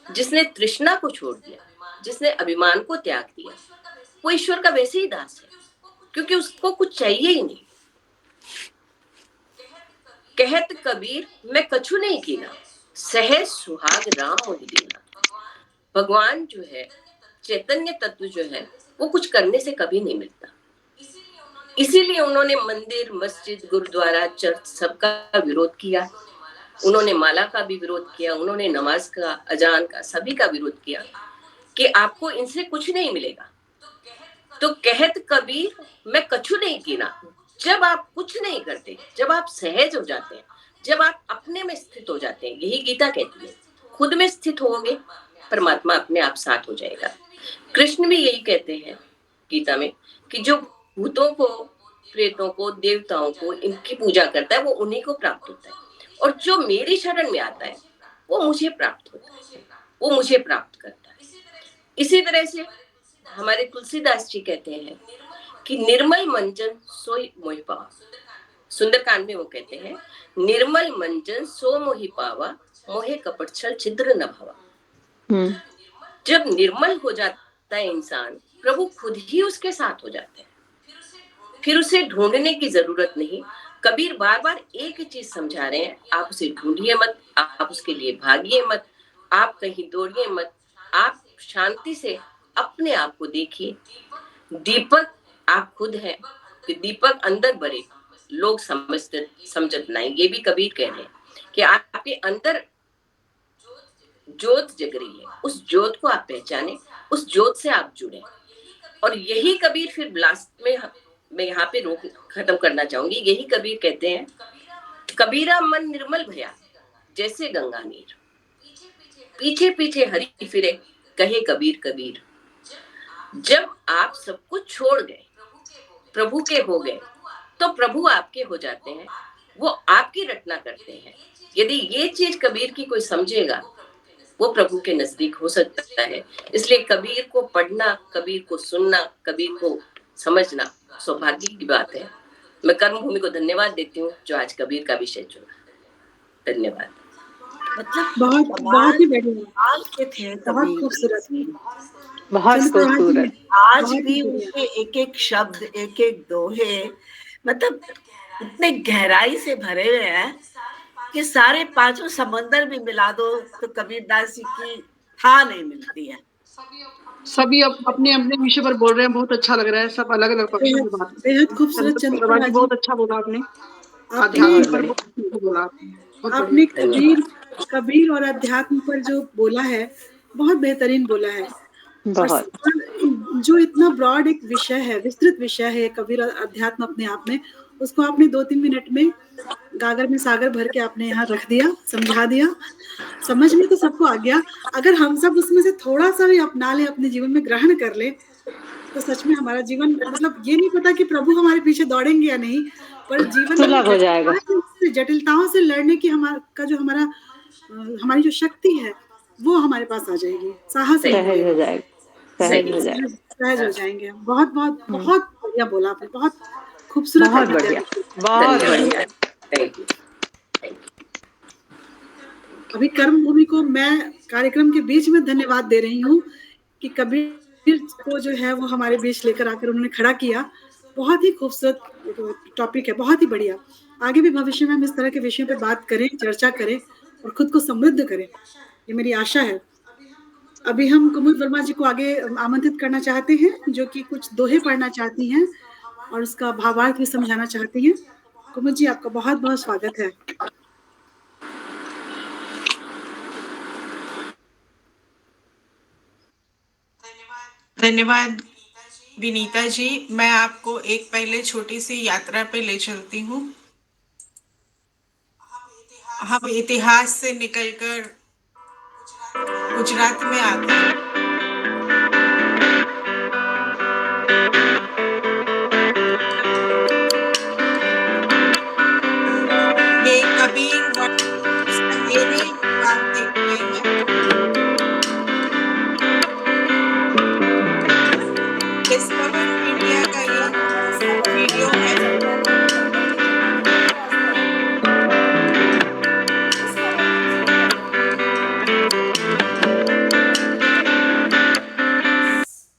जिसने तृष्णा को छोड़ दिया, जिसने अभिमान को त्याग दिया, वो ईश्वर का वैसे ही दास है, क्योंकि उसको कुछ चाहिए ही नहीं। कहत कबीर मैं कछु नहीं कीना, सहज सुहाग राम मोहि दीना। भगवान जो है, चैतन्य तत्व जो है, वो कुछ करने से कभी नहीं मिलता। इसीलिए उन्होंने मंदिर, मस्जिद, गुरुद्वारा, चर्च सबका विरोध किया। उन्होंने माला का भी विरोध किया, उन्होंने नमाज का, अजान का, सभी का विरोध किया कि आपको इनसे कुछ नहीं मिलेगा। तो कहत कबीर मैं कछु नहीं कीना। जब आप कुछ नहीं करते, जब आप सहज हो जाते हैं, जब आप अपने में स्थित हो जाते हैं, यही गीता कहती है, खुद में स्थित होगे परमात्मा अपने आप साथ हो जाएगा। कृष्ण भी यही कहते हैं गीता में कि जो भूतों को, प्रेतों को, देवताओं को इनकी पूजा करता है वो उन्हीं को प्राप्त होता है, और जो मेरी शरण में आता है वो मुझे प्राप्त होता है, वो मुझे प्राप्त करता है। इसी तरह से हमारे तुलसीदास जी कहते हैं कि निर्मल मंजन सोई मोहि पावा। सुंदरकांड में वो कहते हैं निर्मल मंजन सो मोहि पावा, मोहे कपट छल छिद्र न भावा। जब निर्मल हो जाता है इंसान, प्रभु खुद ही उसके साथ हो जाते हैं, फिर उसे ढूंढने की जरूरत नहीं। कबीर बार बार एक ही चीज समझा रहे हैं, आप उसे ढूंढिए मत, आप उसके लिए भागिए मत, आप कहीं दौड़िए मत, आप शांति से अपने आप को देखिए। दीपक आप खुद हैं, कि दीपक अंदर बरे, लोग समझत नहीं। ये भी कबीर कह रहे हैं कि आपके अंदर ज्योत जग रही है, उस ज्योत को आप पहचाने, उस ज्योत से आप जुड़े। और यही कबीर फिर लास्ट में मैं यहाँ पे रोक खत्म करना चाहूंगी। यही कबीर कहते हैं, कबीरा मन निर्मल भया जैसे गंगा नीर, पीछे पीछे हरि फिरे कहे कबीर कबीर। जब आप सब कुछ छोड़ गए, प्रभु के हो गए, तो प्रभु आपके हो जाते हैं, वो आपकी रचना करते हैं। यदि ये चीज कबीर की कोई समझेगा, वो प्रभु के नजदीक हो सकता है। इसलिए कबीर को पढ़ना, कबीर को सुनना, कबीर को समझना सौभाग्य की बात है। मैं कर्म भूमि को धन्यवाद देती हूँ जो आज कबीर का विषय चुना। धन्यवाद। मतलब बहुत ही बढ़िया, कमाल के थे बहुत कबीर। खूबसूरत, बहुत खूबसूरत। आज बहुत भी ही उनके एक एक शब्द, एक एक दोहे मतलब इतने गहराई से भरे हुए हैं कि सारे पांचों समंदर भी मिला दो तो कबीरदास जी की था नहीं मिलती है। सभी अपने अपने विषय पर बोल रहे हैं, बहुत अच्छा लग रहा है। सब अलग अलग पक्षों की बात बेहद खूबसूरत चंद्रप्रभा जी, बहुत अच्छा बोला आपने। आपने आध्यात्म पर बहुत अच्छा बोला आपने, बहुत आपने बढ़िया। कबीर और अध्यात्म पर जो बोला है, बहुत बेहतरीन बोला है। बहुत। और जो इतना ब्रॉड एक विषय है, विस्तृत विषय है कबीर और अध्यात्म अपने आप में, उसको आपने 2-3 मिनट में गागर में सागर भर के आपने यहाँ रख दिया, समझा दिया। समझ में तो सबको आ गया। अगर हम सब उसमें से थोड़ा सा भी अपना ले, अपने जीवन में ग्रहण कर ले, तो सच में हमारा जीवन, मतलब ये नहीं पता कि प्रभु हमारे पीछे दौड़ेंगे या नहीं, पर जीवन सुलभ हो जाएगा। में जटिलताओं से लड़ने की हमारी जो शक्ति है, वो हमारे पास आ जाएगी, साहस नहीं सहज हो लगेगा, जाएगा, सहज हो जाएगा। सहज हो जाएंगे। बहुत बहुत बहुत बढ़िया बोला आपने, बहुत खूबसूरत बहुत है। बढ़िया, बहुत बढ़िया। Thank you. अभी कर्म भूमि को मैं कार्यक्रम के बीच में धन्यवाद दे रही हूँ कि कबीर को जो है वो हमारे बीच लेकर आकर उन्होंने खड़ा किया। बहुत ही खूबसूरत टॉपिक है, बहुत ही बढ़िया। आगे भी भविष्य में हम इस तरह के विषयों पे बात करें, चर्चा करें और खुद को समृद्ध करें, ये मेरी आशा है। अभी हम कुमुद वर्मा जी को आगे आमंत्रित करना चाहते हैं, जो कि कुछ दोहे पढ़ना चाहती हैं और उसका भावार्थ भी समझाना चाहती हैं। कुमुद जी, आपका बहुत बहुत स्वागत है। धन्यवाद विनीता जी। मैं आपको एक पहले छोटी सी यात्रा पे ले चलती हूँ। हम इतिहास से निकलकर गुजरात में आते हैं। ये कबीर अंधेरी आप देख रहे हैं। डिस्कवर इंडिया का ये वीडियो है।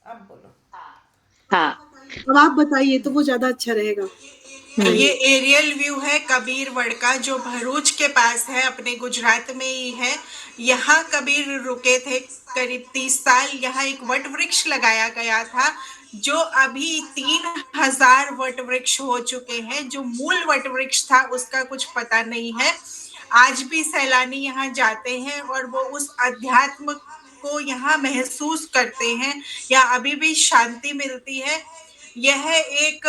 अब बोलो। हाँ, अब आप बताइए तो वो ज्यादा अच्छा रहेगा। ये एरियल व्यू है कबीरवड़ का, जो भरूच के पास है, अपने गुजरात में ही है। यहाँ कबीर रुके थे करीब 30 साल। यहाँ एक वट वृक्ष लगाया गया था, जो अभी 3000 वट वृक्ष हो चुके हैं। जो मूल वट वृक्ष था उसका कुछ पता नहीं है। आज भी सैलानी यहाँ जाते हैं और वो उस अध्यात्म को यहाँ महसूस करते हैं। यहाँ अभी भी शांति मिलती है। यह एक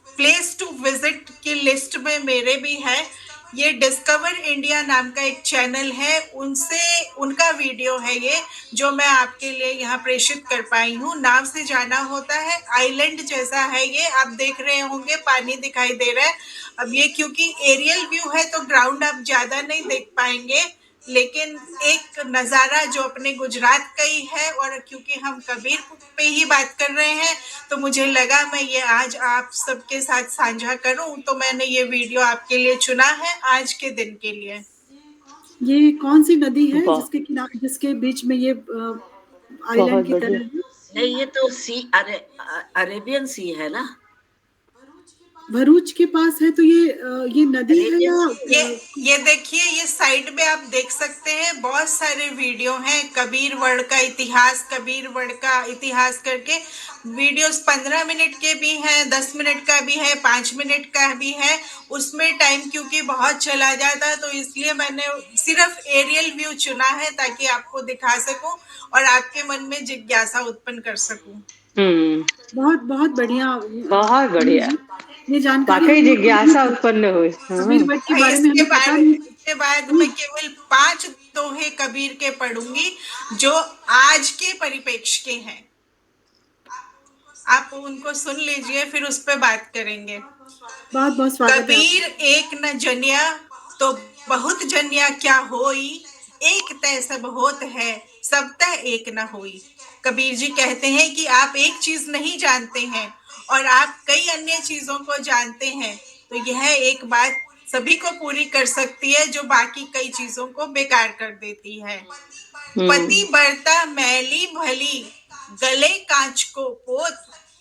प्लेस टू विजिट की लिस्ट में मेरे भी है। ये डिस्कवर इंडिया नाम का एक चैनल है, उनका वीडियो है ये, जो मैं आपके लिए यहाँ प्रेषित कर पाई हूँ। नाव से जाना होता है, आइलैंड जैसा है ये, आप देख रहे होंगे पानी दिखाई दे रहा है। अब ये क्योंकि एरियल व्यू है तो ग्राउंड आप ज्यादा नहीं देख पाएंगे, लेकिन एक नज़ारा जो अपने गुजरात का ही है। और क्योंकि हम कबीर पे ही बात कर रहे हैं तो मुझे लगा मैं ये आज आप सबके साथ साझा करूं, तो मैंने ये वीडियो आपके लिए चुना है आज के दिन के लिए। ये कौन सी नदी है जिसके बीच में ये आइलैंड की तरह है? नहीं, ये तो अरेबियन सी है ना। भरूच के पास है तो ये ये नदी है या ये देखिए, ये साइड में आप देख सकते हैं बहुत सारे वीडियो हैं, कबीरवड़ का इतिहास, कबीरवड़ का इतिहास करके वीडियोस 15 मिनट के भी हैं, 10 मिनट का भी है, 5 मिनट का भी है। उसमें टाइम क्योंकि बहुत चला जाता है तो इसलिए मैंने सिर्फ एरियल व्यू चुना है ताकि आपको दिखा सकूं और आपके मन में जिज्ञासा उत्पन्न कर सकूं। बहुत बहुत बढ़िया, बहुत बढ़िया, ये जानकारी वाकई हम लोग को जिज्ञासा उत्पन्न हुई। कबीरवट के बारे में हमें पता नहीं। इसके बाद मैं केवल 5 दोहे कबीर के पढ़ूंगी जो आज के परिप्रेक्ष्य के हैं। आप उनको सुन लीजिए, फिर उस पर बात करेंगे। बहुत बहुत स्वागत है। कबीर एक न जनिया तो बहुत जनिया क्या होई, एक तय सब होत है सब तय एक न होई। कबीर जी कहते हैं कि आप एक चीज नहीं जानते हैं और आप कई अन्य चीजों को जानते हैं, तो यह एक बात सभी को पूरी कर सकती है जो बाकी कई चीजों को बेकार कर देती है। पति बरता मैली भली गले कांच को पोत,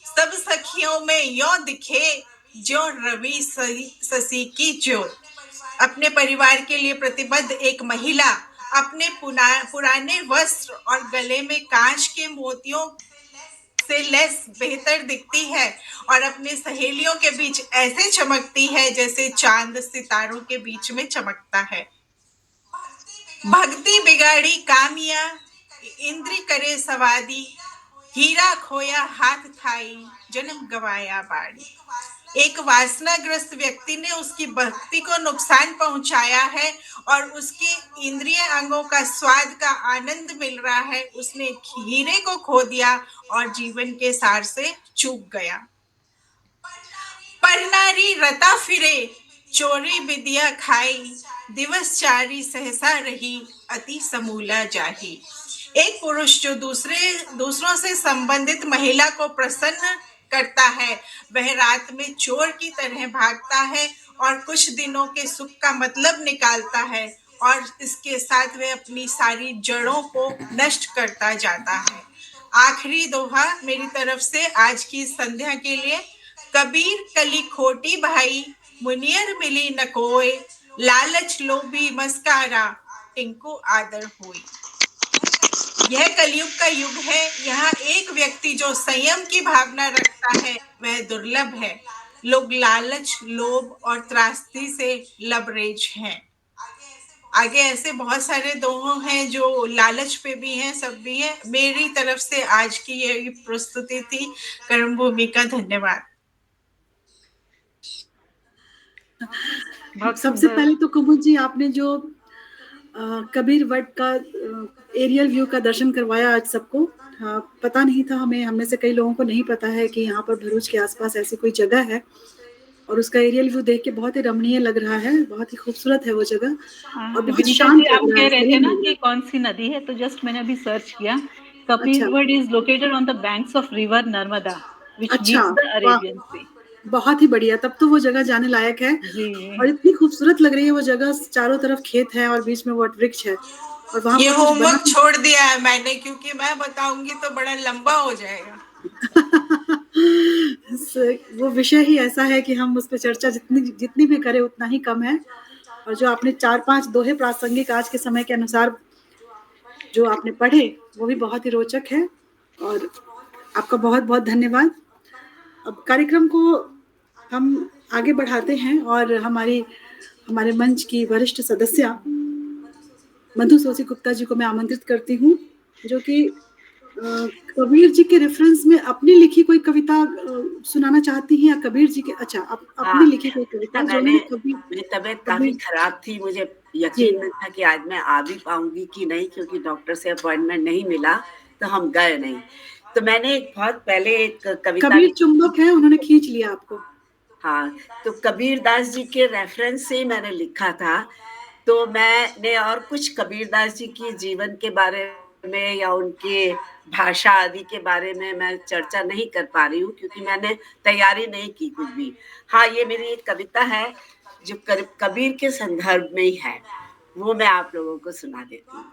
सब सखियों में यो दिखे जो रवि शशि की ज्योत। अपने परिवार के लिए प्रतिबद्ध एक महिला अपने पुराने वस्त्र और गले में कांच के मोतियों से लैस बेहतर दिखती है और अपने सहेलियों के बीच ऐसे चमकती है जैसे चांद सितारों के बीच में चमकता है। भक्ति बिगाड़ी कामिया इंद्री करे सवादी, हीरा खोया हाथ थाई जन्म गवाया बाड़ी। एक वासनाग्रस्त व्यक्ति ने उसकी भक्ति को नुकसान पहुंचाया है और उसके इंद्रिय अंगों का स्वाद का आनंद मिल रहा है। उसने हीरे को खो दिया और जीवन के सार से चूक गया। पर नारी रता फिरे चोरी विद्या खाई, दिवस चारी सहसा रही अति समूला जाही। एक पुरुष जो दूसरों से संबंधित महिला को प्रसन्न करता है वह रात में चोर की तरह भागता है और कुछ दिनों के सुख का मतलब निकालता है और इसके साथ वह अपनी सारी जड़ों को नष्ट करता जाता है। आखिरी दोहा मेरी तरफ से आज की संध्या के लिए। कबीर कली खोटी भाई मुनियर मिली न कोय, लालच लोभी मस्कारा टिंकू आदर होई। यह कलयुग का युग है। यहाँ एक व्यक्ति जो संयम की भावना रखता है वह दुर्लभ है। लोग लालच, लोभ और त्रासदी से लबरेज हैं। आगे ऐसे बहुत सारे दोहे हैं जो लालच पे भी हैं, सब भी हैं। मेरी तरफ से आज की ये प्रस्तुति थी कर्म भूमि का। धन्यवाद। सबसे पहले तो कुमुद जी आपने जो कबीर वट का एरियल व्यू का दर्शन करवाया आज सबको। पता नहीं था, हम में से कई लोगों को नहीं पता है कि यहाँ पर भरूच के आसपास ऐसी कोई जगह है और उसका एरियल व्यू देख के बहुत ही रमणीय लग रहा है, बहुत ही खूबसूरत है वो जगह और बहुत शांत आप कह रहे थे ना कि कौन सी नदी है, तो जस्ट मैंने अभी सर्च किया। Kabirvad is located on the banks of river Narmada which meets the Arabian sea. बहुत ही बढ़िया, तब तो वो जगह जाने लायक है और इतनी खूबसूरत लग रही है वो जगह। चारों तरफ खेत है और बीच में वट वृक्ष है और वहां ये होमवर्क छोड़ दिया है मैंने क्योंकि मैं बताऊंगी तो बड़ा लंबा हो जाएगा। वो विषय ही ऐसा है कि हम उस पर चर्चा जितनी भी करें उतना ही कम है। और जो आपने 4-5 दोहे प्रासंगिक आज के समय के अनुसार जो आपने पढ़े वो भी बहुत ही रोचक है और आपका बहुत बहुत धन्यवाद। अब कार्यक्रम को हम आगे बढ़ाते हैं और हमारे मंच की वरिष्ठ सदस्य मधु सोसी गुप्ता जी को मैं आमंत्रित करती हूँ, जो कि कबीर जी के रेफरेंस में अपनी लिखी कोई कविता सुनाना चाहती हैं या कबीर जी के अपनी लिखी कोई कविता। मेरी तबीयत काफी खराब थी, मुझे यकीन नहीं था कि आज मैं आ भी पाऊंगी कि नहीं, क्योंकि डॉक्टर से अपॉइंटमेंट नहीं मिला तो हम गए नहीं। तो मैंने बहुत पहले एक कविता, कबीर चुंबक है, उन्होंने खींच लिया आपको। हाँ, तो कबीरदास जी के रेफरेंस से मैंने लिखा था। तो मैंने और कुछ कबीरदास जी की जीवन के बारे में या उनके भाषा आदि के बारे में मैं चर्चा नहीं कर पा रही हूँ क्योंकि मैंने तैयारी नहीं की कुछ भी। हाँ, ये मेरी एक कविता है जो कबीर के संदर्भ में ही है, वो मैं आप लोगों को सुना देती हूँ।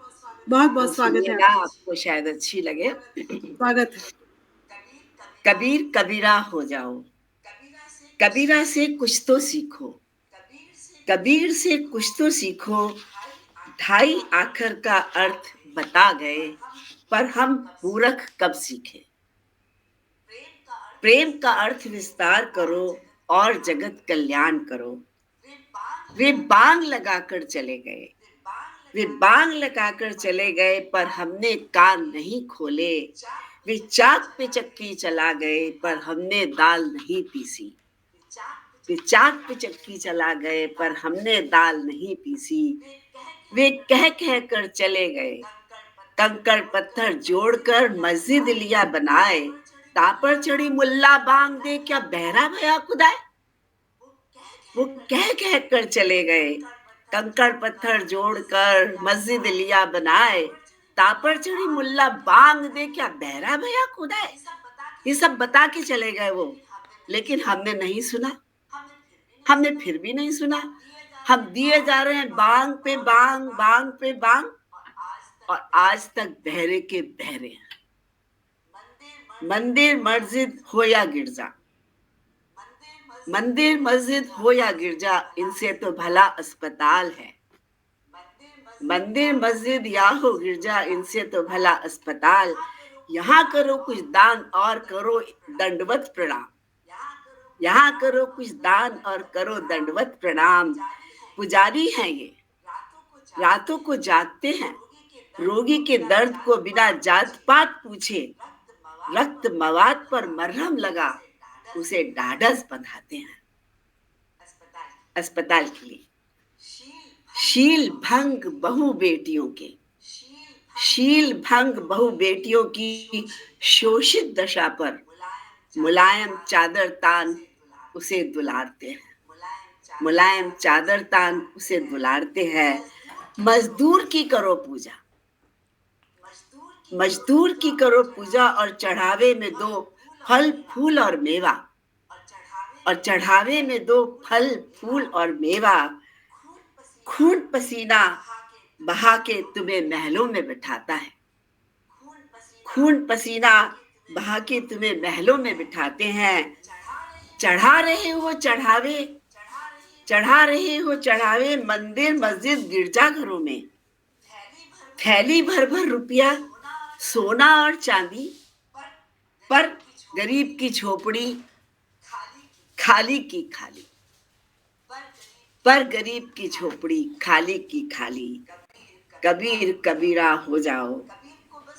बहुत बहुत स्वागत है, आपको शायद अच्छी लगे। स्वागत है। कबीर कबीरा हो जाओ, कबीरा से कुछ तो सीखो, कबीर से कुछ तो सीखो, ढाई आखर का अर्थ बता गए, पर हम मूर्ख कब सीखे। प्रेम का अर्थ विस्तार करो और जगत कल्याण करो। वे बांग लगाकर चले गए, वे बांग लगाकर चले गए, पर हमने कान नहीं खोले। वे चाक पे चक्की चला गए, पर हमने दाल नहीं पीसी। वे चाक पे चक्की चला गए, पर हमने दाल नहीं पीसी। वे कह कह कर चले गए, कंकड़ पत्थर जोड़कर मस्जिद लिया बनाए। तापर चढ़ी मुल्ला बांग दे, क्या बहरा भया खुदाए। वो कह कह कर चले गए, कंकड़ पत्थर जोड़कर मस्जिद लिया बनाए। तापर चढ़ी मुल्ला बांग दे, क्या बहरा भया खुदाए। ये सब बता के चले गए वो, लेकिन हमने नहीं सुना, हमने फिर भी नहीं सुना। हम दिए जा रहे हैं बांग पे बांग, बांग पे बांग, और आज तक बहरे के बहरे हैं। मंदिर मस्जिद हो या गिरजा, मंदिर मस्जिद हो या गिरजा, इनसे तो भला अस्पताल है। मंदिर मस्जिद या हो गिरजा, इनसे तो भला अस्पताल। यहाँ करो कुछ दान और करो दंडवत प्रणाम, यहाँ करो कुछ दान और करो दंडवत प्रणाम। पुजारी हैं ये, रातों को जागते हैं, रोगी के दर्द को बिना जात पात पूछे। रक्त मवाद पर मरहम लगा, उसे ढाढ़स बंधाते हैं अस्पताल के लिए। शील भंग बहु बेटियों के, शील भंग बहु बेटियों की शोषित दशा पर मुलायम चादर तान उसे दुलारते हैं, मुलायम चादर तान उसे दुलारते हैं। मजदूर की करो पूजा, मजदूर की करो पूजा, और चढ़ावे में दो फल फूल और मेवा, और चढ़ावे में दो फल फूल और मेवा। खून पसीना बहा के तुम्हें महलों में बिठाता है, खून पसीना बहा के तुम्हें महलों में बिठाते हैं। चढ़ा रहे हो चढ़ावे, चढ़ा रहे हो चढ़ावे, मंदिर मस्जिद गिरजाघरों में। थैली भर भर रुपया सोना और चांदी, पर गरीब की झोपड़ी खाली की खाली, पर गरीब की झोपड़ी खाली की खाली। कबीर कबीरा हो जाओ,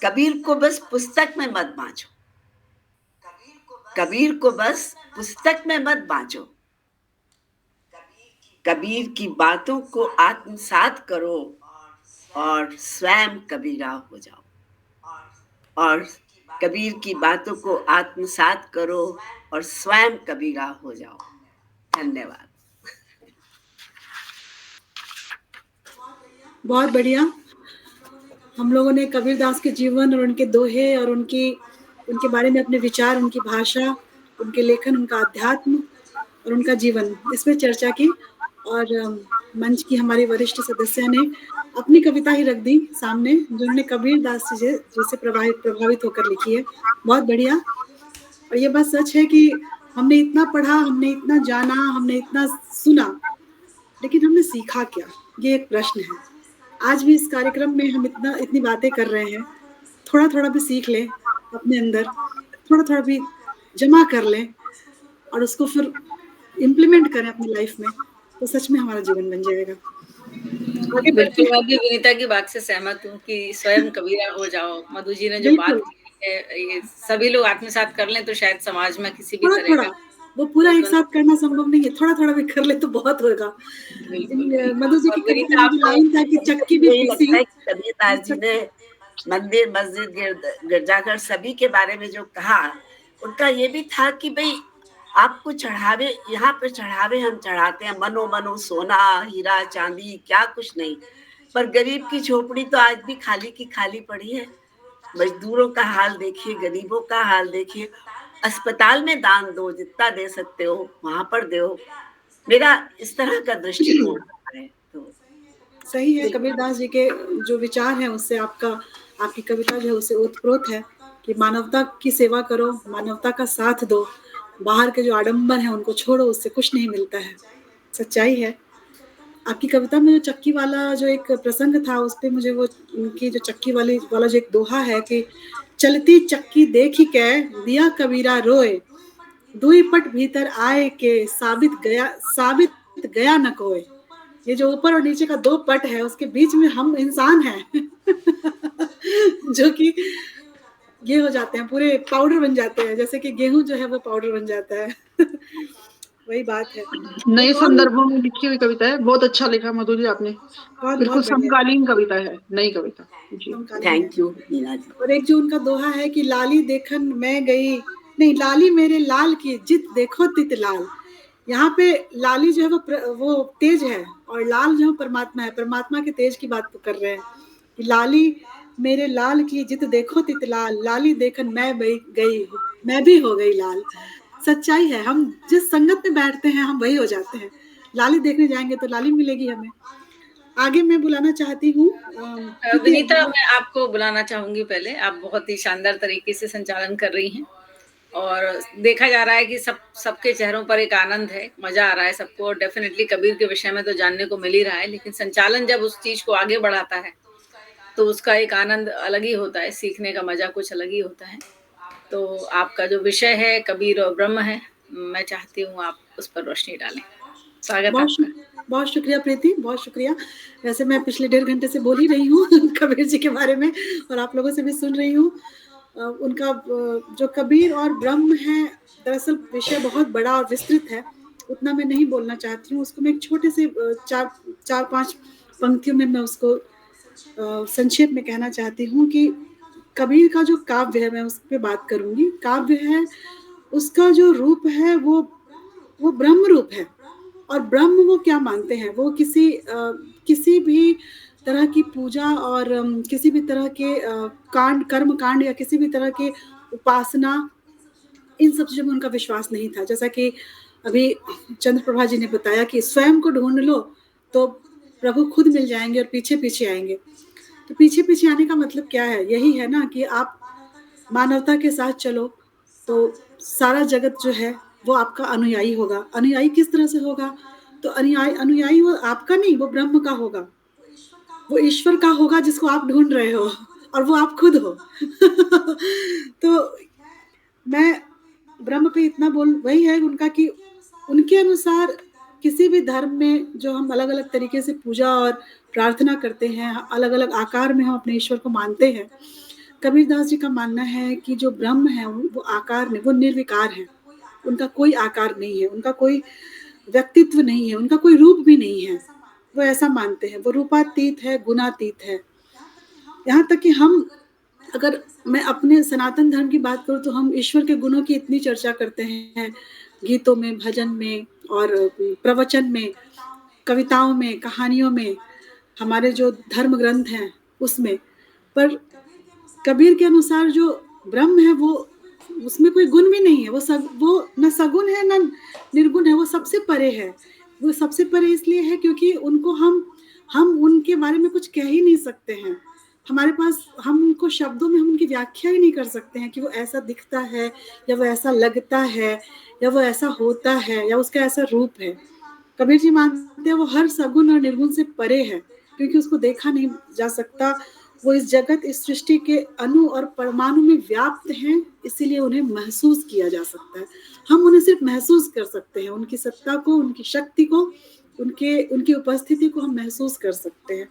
कबीर को बस पुस्तक में मत बांचो, कबीर को बस पुस्तक में मत बांचो। कबीर की बातों को आत्मसात करो और स्वयं कबीरा हो जाओ, और कबीर की बातों को आत्मसात करो और स्वयं कबीरा हो जाओ। धन्यवाद। बहुत बढ़िया। हम लोगों ने कबीरदास के जीवन और उनके दोहे और उनके बारे में अपने विचार, उनकी भाषा, उनके लेखन, उनका अध्यात्म और उनका जीवन, इस पर चर्चा की। और मंच की हमारी वरिष्ठ सदस्य ने अपनी कविता ही रख दी सामने, जो उन्होंने कबीरदास जी से प्रभावित होकर लिखी है। बहुत बढ़िया। और ये बात सच है कि हमने इतना पढ़ा, हमने इतना जाना, हमने इतना सुना, लेकिन हमने सीखा क्या, ये एक प्रश्न है। आज भी इस कार्यक्रम में हम इतनी बातें कर रहे हैं, थोड़ा थोड़ा भी सीख लें अपने अंदर, थोड़ा थोड़ा भी जमा कर लें और उसको फिर इम्प्लीमेंट करें अपनी लाइफ में, तो सच में हमारा जीवन बन जाएगा। बिल्कुल, मैं भी विनीता की बात से सहमत हूँ कि स्वयं कबीरा हो जाओ। मधु जी ने जो बात की है, ये सभी लोग आत्मसात कर लें तो शायद समाज में किसी भी तरह का, वो पूरा एक साथ करना संभव नहीं है, थोड़ा थोड़ा भी कर ले तो बहुत होगा। मधु जी की कविता में लाइन था कि चक्की भी पीसी। कबीरदास जी ने मंदिर मस्जिद गिरजाघर सभी के बारे में जो कहा, उनका ये भी था कि भाई आपको चढ़ावे, यहाँ पे चढ़ावे हम चढ़ाते हैं, मनो मनो सोना हीरा चांदी, क्या कुछ नहीं, पर गरीब की झोपड़ी तो आज भी खाली की खाली पड़ी है। मजदूरों का हाल देखिए, गरीबों का हाल देखिए। अस्पताल में दान दो, जितना दे सकते हो वहां पर दो। मेरा इस तरह का दृष्टिकोण है। तो सही है, कबीरदास जी के जो विचार हैं उससे आपकी कविता जो है उससे ओतप्रोत है कि मानवता की सेवा करो, मानवता का साथ दो, बाहर के जो आडंबर हैं उनको छोड़ो, उससे कुछ नहीं मिलता है, सच्चाई है। आपकी कविता में जो चक्की वाला जो एक प्रसंग था, उस पे मुझे वो उनकी जो चक्की वाला जो एक दोहा है कि चलती चक्की देखी कै दिया कबीरा रोए, दुई पट भीतर आए के साबित गया न कोय। ये जो ऊपर और नीचे का 2 पट है, उसके बीच में हम इंसान हैं जो कि ये हो जाते हैं, पूरे पाउडर बन जाते हैं, जैसे कि गेहूं जो है वो पाउडर बन जाता है वही बात है। नए संदर्भों में लिखी हुई कविता है, बहुत अच्छा लिखा मधु जी आपने, बिल्कुल समकालीन कविता है, नई कविता जी। Thank you Meena ji. और एक जो उनका दोहा है कि लाली देखन मैं गई, नहीं लाली मेरे लाल की जित देखो तित लाल। यहाँ पे लाली जो है वो तेज है, और लाल जो है परमात्मा है, परमात्मा के तेज की बात कर रहे हैं कि लाली मेरे लाल की जित देखो तित लाल, लाली देखन मैं गई मैं भी हो गई लाल। सच्चाई है, हम जिस संगत में बैठते हैं हम वही हो जाते हैं। लाली देखने जाएंगे तो लाली मिलेगी हमें। आगे मैं बुलाना चाहती हूँ विनीता, मैं आपको बुलाना चाहूंगी। पहले आप बहुत ही शानदार तरीके से संचालन कर रही हैं, और देखा जा रहा है कि सबके चेहरों पर एक आनंद है, मजा आ रहा है सबको, और डेफिनेटली कबीर के विषय में तो जानने को मिल ही रहा है, लेकिन संचालन जब उस चीज को आगे बढ़ाता है तो उसका एक आनंद अलग ही होता है, सीखने का मजा कुछ अलग ही होता है। तो आपका जो विषय है कबीर और ब्रह्म है, मैं चाहती हूँ आप उस पर रोशनी डालें। स्वागत आपका। बहुत शुक्रिया प्रीति, बहुत शुक्रिया। वैसे मैं पिछले 1.5 घंटे से बोल ही रही हूँ कबीर जी के बारे में, और आप लोगों से भी सुन रही हूँ। उनका जो कबीर और ब्रह्म है, दरअसल विषय बहुत बड़ा और विस्तृत है, उतना मैं नहीं बोलना चाहती हूँ। उसको मैं एक छोटे से 4-5 पंक्तियों में मैं उसको संक्षेप में कहना चाहती हूँ कि कबीर का जो काव्य है, मैं उस पर बात करूंगी। काव्य है, उसका जो रूप है वो ब्रह्म रूप है। और ब्रह्म वो क्या मानते हैं, वो किसी भी तरह की पूजा और किसी भी तरह के कर्म कांड या किसी भी तरह के उपासना, इन सब चीजों में उनका विश्वास नहीं था। जैसा कि अभी चंद्रप्रभा जी ने बताया कि स्वयं को ढूंढ लो तो प्रभु खुद मिल जाएंगे और पीछे पीछे आएंगे। तो पीछे पीछे आने का मतलब क्या है? यही है ना कि आप मानवता के साथ चलो तो सारा जगत जो है वो आपका अनुयायी होगा। अनुयायी किस तरह से होगा? तो अनुयायी वो आपका नहीं, वो ब्रह्म का होगा, वो ईश्वर का होगा जिसको आप ढूंढ रहे हो, और वो आप खुद हो तो मैं ब्रह्म पे इतना वही है उनका कि उनके अनुसार किसी भी धर्म में जो हम अलग अलग तरीके से पूजा और प्रार्थना करते हैं, अलग अलग आकार में हम अपने ईश्वर को मानते हैं। कबीरदास जी का मानना है कि जो ब्रह्म है वो आकार नहीं, वो निर्विकार है, उनका कोई आकार नहीं है, उनका कोई व्यक्तित्व नहीं है, उनका कोई रूप भी नहीं है। वो ऐसा मानते हैं, वो रूपातीत है, गुणातीत है। यहाँ तक कि अगर मैं अपने सनातन धर्म की बात करूँ तो हम ईश्वर के गुणों की इतनी चर्चा करते हैं गीतों में, भजन में और प्रवचन में, कविताओं में, कहानियों में, हमारे जो धर्म ग्रंथ हैं उसमें। पर कबीर के अनुसार जो ब्रह्म है वो, उसमें कोई गुण भी नहीं है, वो न सगुण है न निर्गुण है, वो सबसे परे है। वो सबसे परे इसलिए है क्योंकि उनको हम उनके बारे में कुछ कह ही नहीं सकते हैं। हमारे पास, हम उनको शब्दों में हम उनकी व्याख्या ही नहीं कर सकते हैं कि वो ऐसा दिखता है या वो ऐसा लगता है या वो ऐसा होता है या उसका ऐसा रूप है। कबीर जी मानते हैं वो हर सगुण और निर्गुण से परे है, क्योंकि उसको देखा नहीं जा सकता। वो इस जगत, इस सृष्टि के अणु और परमाणु में व्याप्त हैं, इसीलिए उन्हें महसूस किया जा सकता है। हम उन्हें सिर्फ महसूस कर सकते हैं, उनकी सत्ता को, उनकी शक्ति को, उनकी उपस्थिति को हम महसूस कर सकते हैं।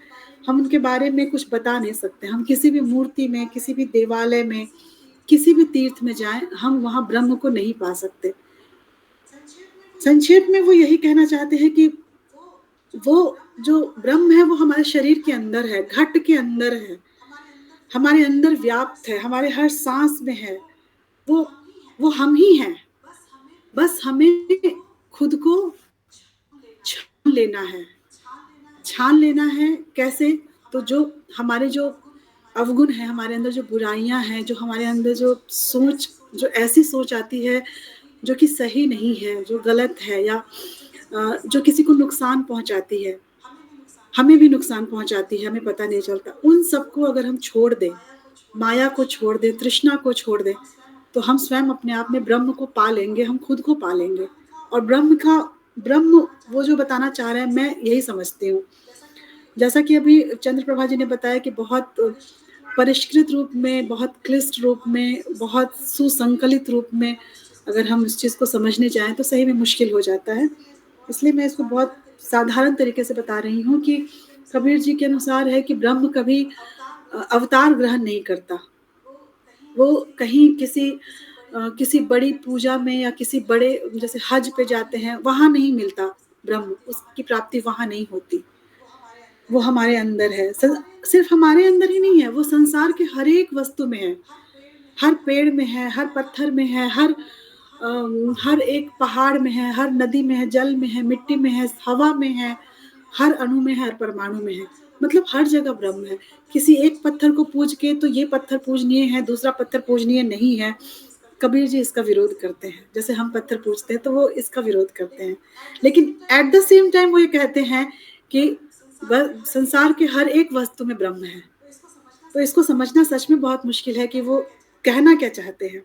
हम उनके बारे में कुछ बता नहीं सकते। हम किसी भी मूर्ति में, किसी भी देवालय में, किसी भी तीर्थ में जाएं, हम वहां ब्रह्म को नहीं पा सकते। संक्षेप में वो यही कहना चाहते हैं कि वो जो ब्रह्म है वो हमारे शरीर के अंदर है, घट के अंदर है, हमारे अंदर व्याप्त है, हमारे हर सांस में है। वो हम ही हैं। बस हमें खुद को छान लेना है। कैसे? तो जो हमारे जो अवगुण है, हमारे अंदर जो बुराइयां हैं, जो हमारे अंदर जो ऐसी सोच आती है जो कि सही नहीं है, जो गलत है, या जो किसी को नुकसान पहुंचाती है, हमें भी नुकसान पहुंचाती है, हमें पता नहीं चलता, उन सबको अगर हम छोड़ दें, माया को छोड़ दें, तृष्णा को छोड़ दें, तो हम स्वयं अपने आप में ब्रह्म को पा लेंगे, हम खुद को पा लेंगे। और ब्रह्म का ब्रह्म वो जो बताना चाह रहे हैं, मैं यही समझती हूँ। जैसा कि अभी चंद्रप्रभा जी ने बताया कि बहुत परिष्कृत रूप में, बहुत क्लिष्ट रूप में, बहुत सुसंकलित रूप में अगर हम इस चीज़ को समझने जाएँ तो सही में मुश्किल हो जाता है। इसलिए मैं इसको बहुत साधारण तरीके से बता रही हूँ कि कबीर जी के अनुसार है कि ब्रह्म कभी अवतार ग्रहण नहीं करता। वो कहीं किसी बड़ी पूजा में या किसी बड़े जैसे हज पे जाते हैं, वहाँ नहीं मिलता ब्रह्म, उसकी प्राप्ति वहाँ नहीं होती। वो हमारे अंदर है। सिर्फ हमारे अंदर ही नहीं है, वो संसार के हर एक वस्तु में है। हर पेड़ में है, हर पत्थर में है, हर एक पहाड़ में है, हर नदी में है, जल में है, मिट्टी में है, हवा में है, हर अणु में है, हर परमाणु में है। मतलब हर जगह ब्रह्म है। किसी एक पत्थर को पूज के तो ये पत्थर पूजनीय है, दूसरा पत्थर पूजनीय नहीं है। कबीर जी इसका विरोध करते हैं। जैसे हम पत्थर पूजते हैं तो वो इसका विरोध करते हैं। लेकिन एट द सेम टाइम वो ये कहते हैं कि संसार के हर एक वस्तु में ब्रह्म है। तो इसको समझना सच में बहुत मुश्किल है कि वो कहना क्या चाहते हैं।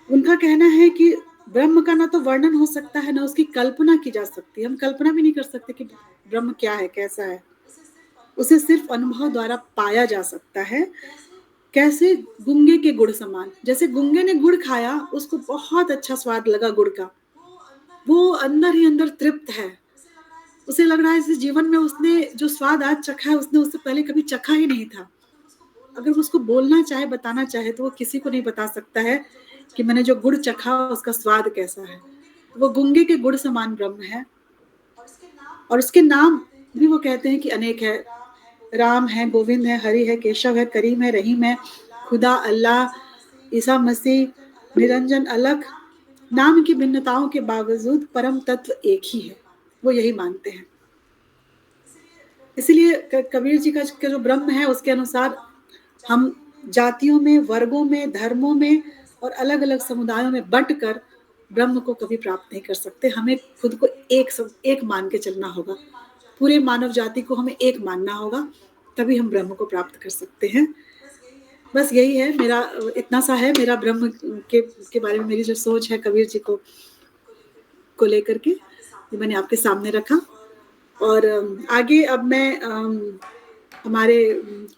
उनका कहना है कि ब्रह्म का ना तो वर्णन हो सकता है, ना उसकी कल्पना की जा सकती है। हम कल्पना भी नहीं कर सकते कि ब्रह्म क्या है, कैसा है। उसे सिर्फ अनुभव द्वारा पाया जा सकता है। कैसे? गूंगे के गुड़ समान। जैसे गूंगे ने गुड़ खाया, उसको बहुत अच्छा स्वाद लगा गुड़ का, वो अंदर ही अंदर तृप्त है। उसे लग रहा है इस जीवन में उसने जो स्वाद आज चखा है, उसने उससे पहले कभी चखा ही नहीं था। अगर वो उसको बोलना चाहे, बताना चाहे, तो वो किसी को नहीं बता सकता है कि मैंने जो गुड़ चखा उसका स्वाद कैसा है। वो गूंगे के गुड़ समान ब्रह्म है। और उसके नाम भी वो कहते हैं कि अनेक है। राम है, गोविंद है, हरि है, केशव है, करीम है, रहीम है, खुदा, अल्लाह, ईसा मसीह, निरंजन, अलग। नाम की भिन्नताओं के बावजूद परम तत्व एक ही है। वो यही मानते हैं। इसलिए कबीर जी का जो ब्रह्म है, उसके अनुसार हम जातियों में, वर्गों में, धर्मों में और अलग अलग समुदायों में बंट कर ब्रह्म को कभी प्राप्त नहीं कर सकते। हमें खुद को एक मान के चलना होगा। पूरे मानव जाति को हमें एक मानना होगा, तभी हम ब्रह्म को प्राप्त कर सकते हैं। बस यही है मेरा, इतना सा है मेरा ब्रह्म के बारे में मेरी जो सोच है कबीर जी को लेकर के, ये मैंने आपके सामने रखा। और आगे अब मैं हमारे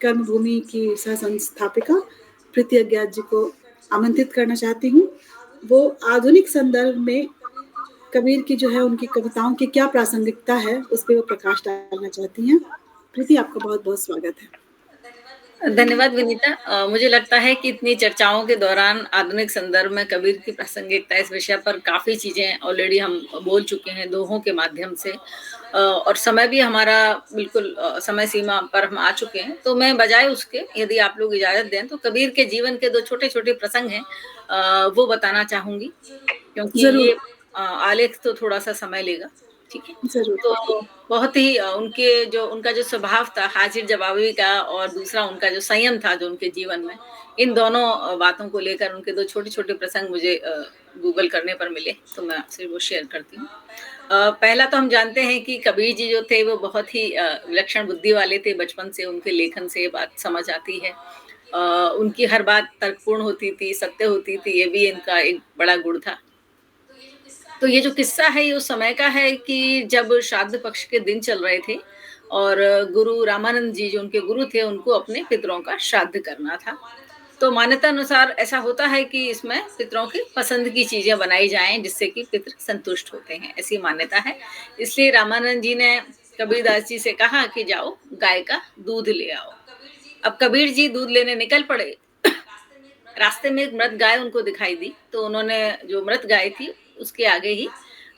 कर्मभूमि की सह संस्थापिका प्रीति अज्ञात जी को आमंत्रित करना चाहती हूँ। वो आधुनिक संदर्भ में कबीर की जो है उनकी कविताओं की क्या प्रासंगिकता है, उस पर वो प्रकाश डालना चाहती हैं। प्रीति, आपका बहुत बहुत स्वागत है। धन्यवाद विनीता। मुझे लगता है कि इतनी चर्चाओं के दौरान आधुनिक संदर्भ में कबीर की प्रासंगिकता, इस विषय पर काफ़ी चीज़ें ऑलरेडी हम बोल चुके हैं दोहों के माध्यम से, और समय भी हमारा बिल्कुल समय सीमा पर हम आ चुके हैं। तो मैं बजाय उसके, यदि आप लोग इजाज़त दें, तो कबीर के जीवन के 2 छोटे-छोटे प्रसंग हैं, वो बताना चाहूँगी, क्योंकि ये आलेख तो थोड़ा-सा समय लेगा। ठीक है? तो बहुत ही उनका जो स्वभाव था हाजिर जवाबी का, और दूसरा उनका जो संयम था जो उनके जीवन में, इन दोनों बातों को लेकर उनके 2 छोटे-छोटे प्रसंग मुझे गूगल करने पर मिले, तो मैं आपसे वो शेयर करती हूँ। पहला तो हम जानते हैं कि कबीर जी जो थे वो बहुत ही विलक्षण बुद्धि वाले थे। बचपन से उनके लेखन से ये बात समझ आती है। उनकी हर बात तर्कपूर्ण होती थी, सत्य होती थी, ये भी इनका एक बड़ा गुण था। तो ये जो किस्सा है ये उस समय का है कि जब श्राद्ध पक्ष के दिन चल रहे थे और गुरु रामानंद जी जो उनके गुरु थे, उनको अपने पितरों का श्राद्ध करना था। तो मान्यता अनुसार ऐसा होता है कि इसमें पितरों की पसंद की चीजें बनाई जाएं जिससे कि पितर संतुष्ट होते हैं, ऐसी मान्यता है। इसलिए रामानंद जी ने कबीरदास जी से कहा कि जाओ गाय का दूध ले आओ। अब कबीर जी दूध लेने निकल पड़े। रास्ते में एक मृत गाय उनको दिखाई दी, तो उन्होंने जो मृत गाय थी उसके आगे ही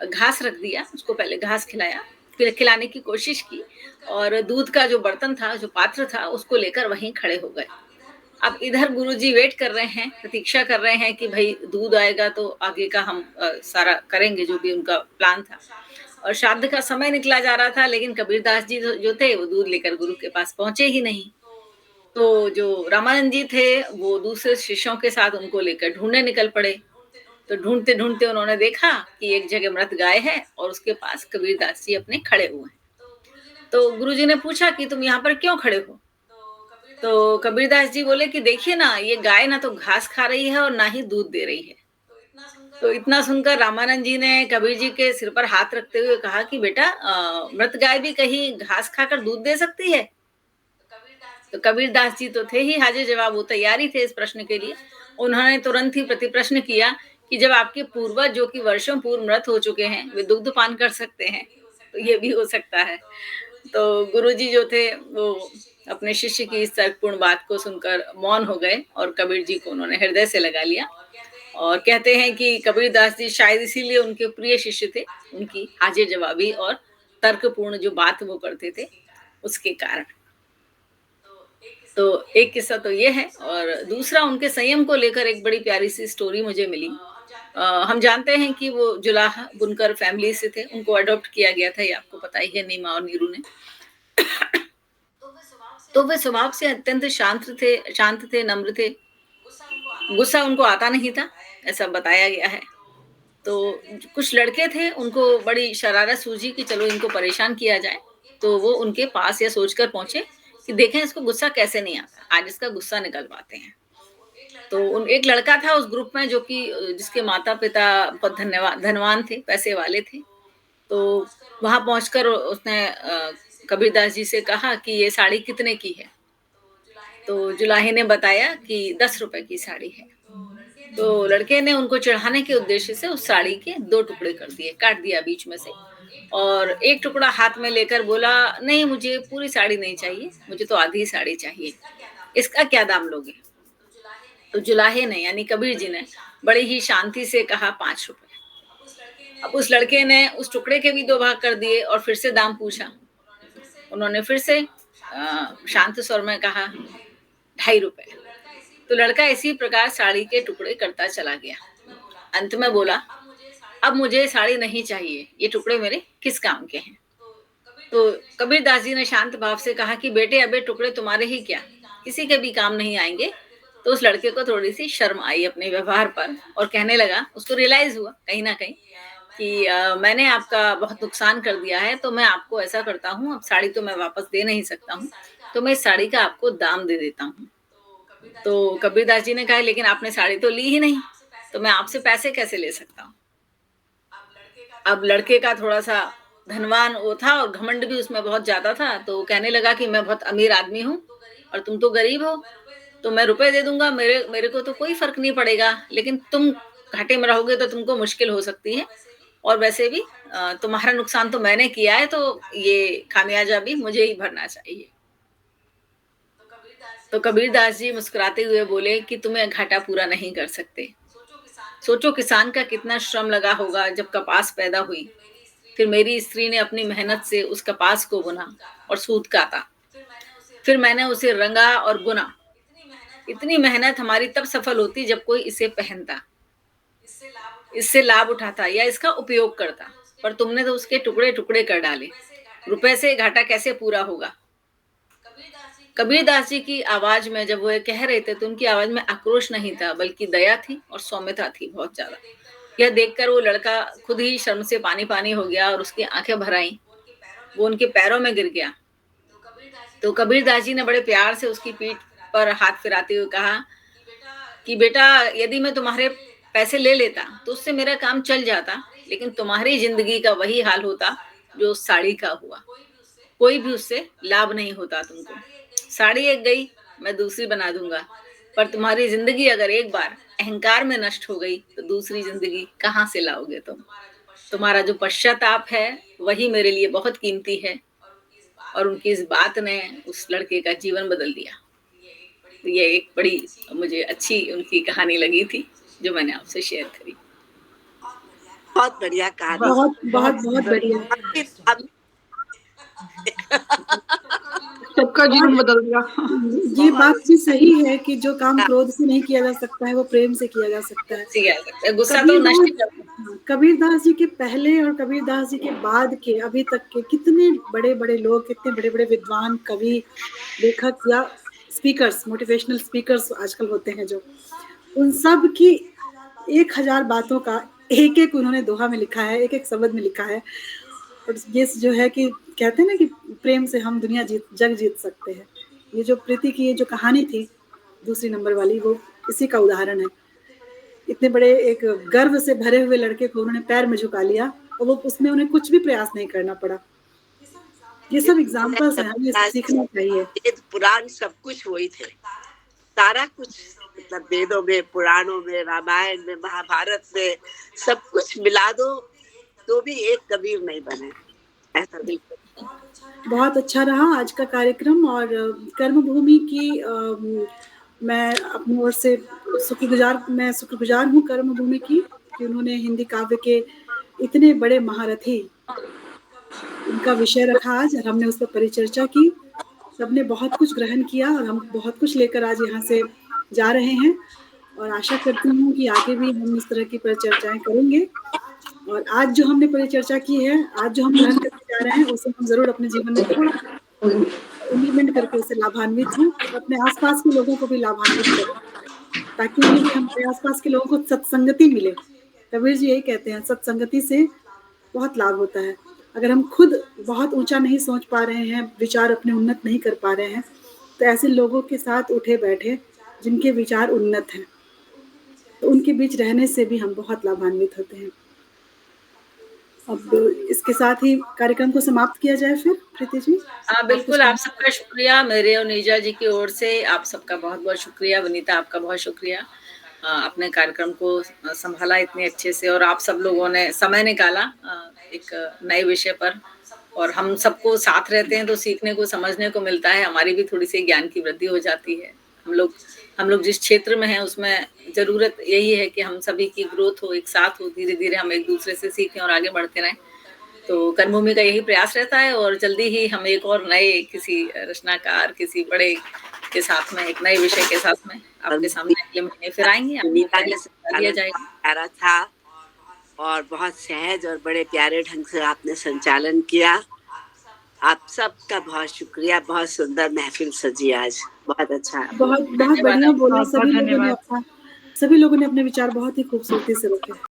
घास रख दिया, उसको पहले घास खिलाया, फिर खिलाने की कोशिश की, और दूध का जो बर्तन था, जो पात्र था, उसको लेकर वहीं खड़े हो गए। अब इधर गुरुजी वेट कर रहे हैं, प्रतीक्षा कर रहे हैं कि भाई दूध आएगा तो आगे का हम सारा करेंगे, जो भी उनका प्लान था। और श्राद्ध का समय निकला जा रहा था, लेकिन कबीरदास जी जो थे वो दूध लेकर गुरु के पास पहुंचे ही नहीं। तो जो रामानंद जी थे वो दूसरे शिष्यों के साथ उनको लेकर ढूंढने निकल पड़े। तो ढूंढते ढूंढते उन्होंने देखा कि एक जगह मृत गाय है और उसके पास कबीरदास जी अपने खड़े हुए हैं। तो गुरुजी ने पूछा कि तुम यहाँ पर क्यों खड़े हो? तो कबीरदास जी बोले कि देखिए ना, ये गाय ना तो घास खा रही है और ना ही दूध दे रही है। तो इतना सुनकर रामानंद जी ने कबीर जी के सिर पर हाथ रखते हुए कहा कि बेटा, मृत गाय भी कहीं घास खाकर दूध दे सकती है? तो कबीरदास जी तो थे ही हाजिर जवाब, वो तैयार ही थे इस प्रश्न के लिए। उन्होंने तुरंत ही प्रति प्रश्न किया कि जब आपके पूर्वज जो कि वर्षों पूर्व मृत हो चुके हैं, वे दुग्ध पान कर सकते हैं, तो ये भी हो सकता है। तो गुरुजी जो थे वो अपने शिष्य की इस तर्कपूर्ण बात को सुनकर मौन हो गए और कबीर जी को उन्होंने हृदय से लगा लिया। और कहते हैं कि कबीरदास जी शायद इसीलिए उनके प्रिय शिष्य थे, उनकी हाजिर जवाबी और तर्कपूर्ण जो बात वो करते थे उसके कारण। तो एक किस्सा तो ये है, और दूसरा उनके संयम को लेकर एक बड़ी प्यारी सी स्टोरी मुझे मिली। हम जानते हैं कि वो जुलाह बुनकर फैमिली से थे, उनको अडॉप्ट किया गया था, ये आपको पता ही है, नीमा और नीरू ने। तो वे स्वभाव से अत्यंत शांत थे, नम्र थे, गुस्सा उनको आता नहीं था, ऐसा बताया गया है। तो कुछ लड़के थे, उनको बड़ी शरारत सूझी कि चलो इनको परेशान किया जाए, तो वो उनके पास या सोचकर पहुंचे कि देखें इसको गुस्सा कैसे नहीं आता, आज इसका गुस्सा निकलवाते हैं। तो एक लड़का था उस ग्रुप में जो कि जिसके माता पिता धनवान थे, पैसे वाले थे। तो वहां पहुंचकर उसने कबीरदास जी से कहा कि ये साड़ी कितने की है? तो जुलाहे ने बताया कि 10 रुपए की साड़ी है। तो लड़के ने उनको चढ़ाने के उद्देश्य से उस साड़ी के 2 टुकड़े कर दिए, काट दिया बीच में से, और एक टुकड़ा हाथ में लेकर बोला, नहीं मुझे पूरी साड़ी नहीं चाहिए, मुझे तो आधी साड़ी चाहिए, इसका क्या दाम लोगे? तो जुलाहे ने यानी कबीर जी ने बड़ी ही शांति से कहा 5 रुपए। अब उस लड़के ने उस टुकड़े के भी 2 भाग कर दिए और फिर से दाम पूछा। उन्होंने फिर से शांत स्वर में कहा 2.5 रुपए। तो लड़का इसी प्रकार साड़ी के टुकड़े करता चला गया। अंत में बोला, अब मुझे साड़ी नहीं चाहिए, ये टुकड़े मेरे किस काम के हैं? तो कबीरदास जी ने शांत भाव से कहा कि बेटे, अब ये टुकड़े तुम्हारे ही क्या, किसी के भी काम नहीं आएंगे। तो उस लड़के को थोड़ी सी शर्म आई अपने व्यवहार पर और कहने लगा, उसको रियलाइज हुआ कहीं ना कहीं कि मैंने आपका बहुत नुकसान कर दिया है, तो मैं आपको ऐसा करता हूँ, अब साड़ी तो मैं वापस दे नहीं सकता हूँ, तो मैं इस साड़ी का आपको दाम दे देता हूँ। तो कबीरदास जी ने कहा, लेकिन आपने साड़ी तो ली ही नहीं, तो मैं आपसे पैसे कैसे ले सकता हूँ? अब लड़के का थोड़ा सा धनवान वो था और घमंड भी उसमें बहुत ज्यादा था, तो कहने लगा कि मैं बहुत अमीर आदमी हूँ और तुम तो गरीब हो, तो मैं रुपए दे दूंगा, मेरे को तो कोई फर्क नहीं पड़ेगा, लेकिन तुम घाटे में रहोगे तो तुमको मुश्किल हो सकती है, और वैसे भी तुम्हारा नुकसान तो मैंने किया है, तो ये खामियाजा भी मुझे ही भरना चाहिए। तो कबीरदास जी मुस्कुराते हुए बोले कि तुम्हें घाटा पूरा नहीं कर सकते। सोचो किसान का कितना श्रम लगा होगा जब कपास पैदा हुई, फिर मेरी स्त्री ने अपनी मेहनत से उस कपास को बुना और सूत काता, फिर मैंने उसे रंगा और बुना। इतनी मेहनत हमारी तब सफल होती जब कोई इसे पहनता, इससे लाभ उठाता या इसका उपयोग करता, पर तुमने तो उसके टुकड़े टुकड़े कर डाले। रुपए से घाटा कैसे पूरा होगा? कबीरदास जी की आवाज में जब वो ये कह रहे थे तो उनकी आवाज में आक्रोश नहीं था, बल्कि दया थी और सौम्यता थी बहुत ज्यादा। यह देखकर वो लड़का खुद ही शर्म से पानी पानी हो गया और उसकी आंखें भर आईं, वो उनके पैरों में गिर गया। तो कबीरदास जी ने बड़े प्यार से उसकी पीठ पर हाथ फिराते हुए कहा कि बेटा, यदि मैं तुम्हारे पैसे ले लेता तो उससे मेरा काम चल जाता, लेकिन तुम्हारी जिंदगी का वही हाल होता जो साड़ी का हुआ, कोई भी उससे लाभ नहीं होता तुमको। साड़ी एक गई, मैं दूसरी बना दूंगा, पर तुम्हारी जिंदगी अगर एक बार अहंकार में नष्ट हो गई तो दूसरी जिंदगी कहाँ से लाओगे तुम? तुम्हारा जो पश्चाताप है वही मेरे लिए बहुत कीमती है। और उनकी इस बात ने उस लड़के का जीवन बदल दिया। तो ये एक बड़ी मुझे अच्छी उनकी कहानी लगी थी जो मैंने आपसे शेयर करी। बहुत बढ़िया कहानी, बहुत बहुत बहुत बढ़िया। सबका जीवन बदल गया। ये बात भी सही है कि जो काम क्रोध से नहीं किया जा सकता है वो प्रेम से किया जा सकता है। गुस्सा तो नष्ट कर। कबीरदास जी के पहले और कबीरदास जी के बाद के अभी तक के कितने बड़े बड़े लोग, कितने बड़े बड़े विद्वान, कवि, लेखक या स्पीकर्स, मोटिवेशनल स्पीकर्स आजकल होते हैं जो, उन सब की 1000 बातों का एक एक उन्होंने दोहा में लिखा है, एक एक शब्द में लिखा है। और ये जो है कि कहते हैं ना कि प्रेम से हम दुनिया जग जीत सकते हैं। ये जो प्रीति की ये जो कहानी थी दूसरी नंबर वाली, वो इसी का उदाहरण है। इतने बड़े एक गर्व से भरे हुए लड़के को उन्होंने पैर में झुका लिया और वो उसमें उन्हें कुछ भी प्रयास नहीं करना पड़ा। ये सब एग्जाम्पल्स हैं, हमें इससे सीखना चाहिए। वेद पुराण सब कुछ वही थे, सारा कुछ, मतलब वेदों में, पुराणों में, रामायण में, महाभारत में, सब कुछ मिला दो तो भी एक कबीर नहीं बने, ऐसा बिल्कुल। बहुत अच्छा रहा आज का कार्यक्रम और कर्मभूमि की मैं अपनी ओर से शुक्रगुजार हूँ कर्मभूमि की कि उन्होंने हिंदी काव्य के इतने बड़े महारथी, उनका विषय रखा आज और हमने उस पर परिचर्चा की। सबने बहुत कुछ ग्रहण किया और हम बहुत कुछ लेकर आज यहाँ से जा रहे हैं और आशा करती हूँ कि आगे भी हम इस तरह की परिचर्चाएं करेंगे। और आज जो हमने परिचर्चा की है, आज जो हम ग्रहण करके जा रहे हैं, उसे हम जरूर अपने जीवन में थोड़ा इम्प्लीमेंट करके उसे लाभान्वित हों और अपने आसपास के लोगों को भी लाभान्वित करें, ताकि हमारे आसपास के लोगों को सत्संगति मिले। कबीर जी यही कहते हैं, सत्संगति से बहुत लाभ होता है। अगर हम खुद बहुत ऊंचा नहीं सोच पा रहे हैं, विचार अपने उन्नत नहीं कर पा रहे हैं, तो ऐसे लोगों के साथ उठे बैठे जिनके विचार उन्नत हैं, तो उनके बीच रहने से भी हम बहुत लाभान्वित होते हैं। अब इसके साथ ही कार्यक्रम को समाप्त किया जाए फिर, प्रीति जी। हाँ बिल्कुल, आप सबका शुक्रिया, मेरे और नीजा जी की ओर से आप सबका बहुत बहुत शुक्रिया। वनीता, आपका बहुत शुक्रिया, अपने कार्यक्रम को संभाला इतने अच्छे से और आप सब लोगों ने समय निकाला एक नए विषय पर। और हम सबको साथ रहते हैं तो सीखने को, समझने को मिलता है, हमारी भी थोड़ी सी ज्ञान की वृद्धि हो जाती है। हम लोग जिस क्षेत्र में हैं उसमें जरूरत यही है कि हम सभी की ग्रोथ हो, एक साथ हो, धीरे धीरे हम एक दूसरे से सीखें और आगे बढ़ते रहें। तो कर्मभूमि का यही प्रयास रहता है और जल्दी ही हम एक और नए किसी रचनाकार, किसी बड़े के साथ में, एक नए विषय के साथ में आपके सामने अगले महीने फिर आएंगे। दिया जाएगा, प्यारा था और बहुत सहज और बड़े प्यारे ढंग से आपने संचालन किया। आप सबका बहुत शुक्रिया, बहुत सुंदर महफिल सजी आज, बहुत अच्छा, बहुत बढ़िया बोला। सभी लोगों ने अपने विचार बहुत ही खूबसूरती से रखे।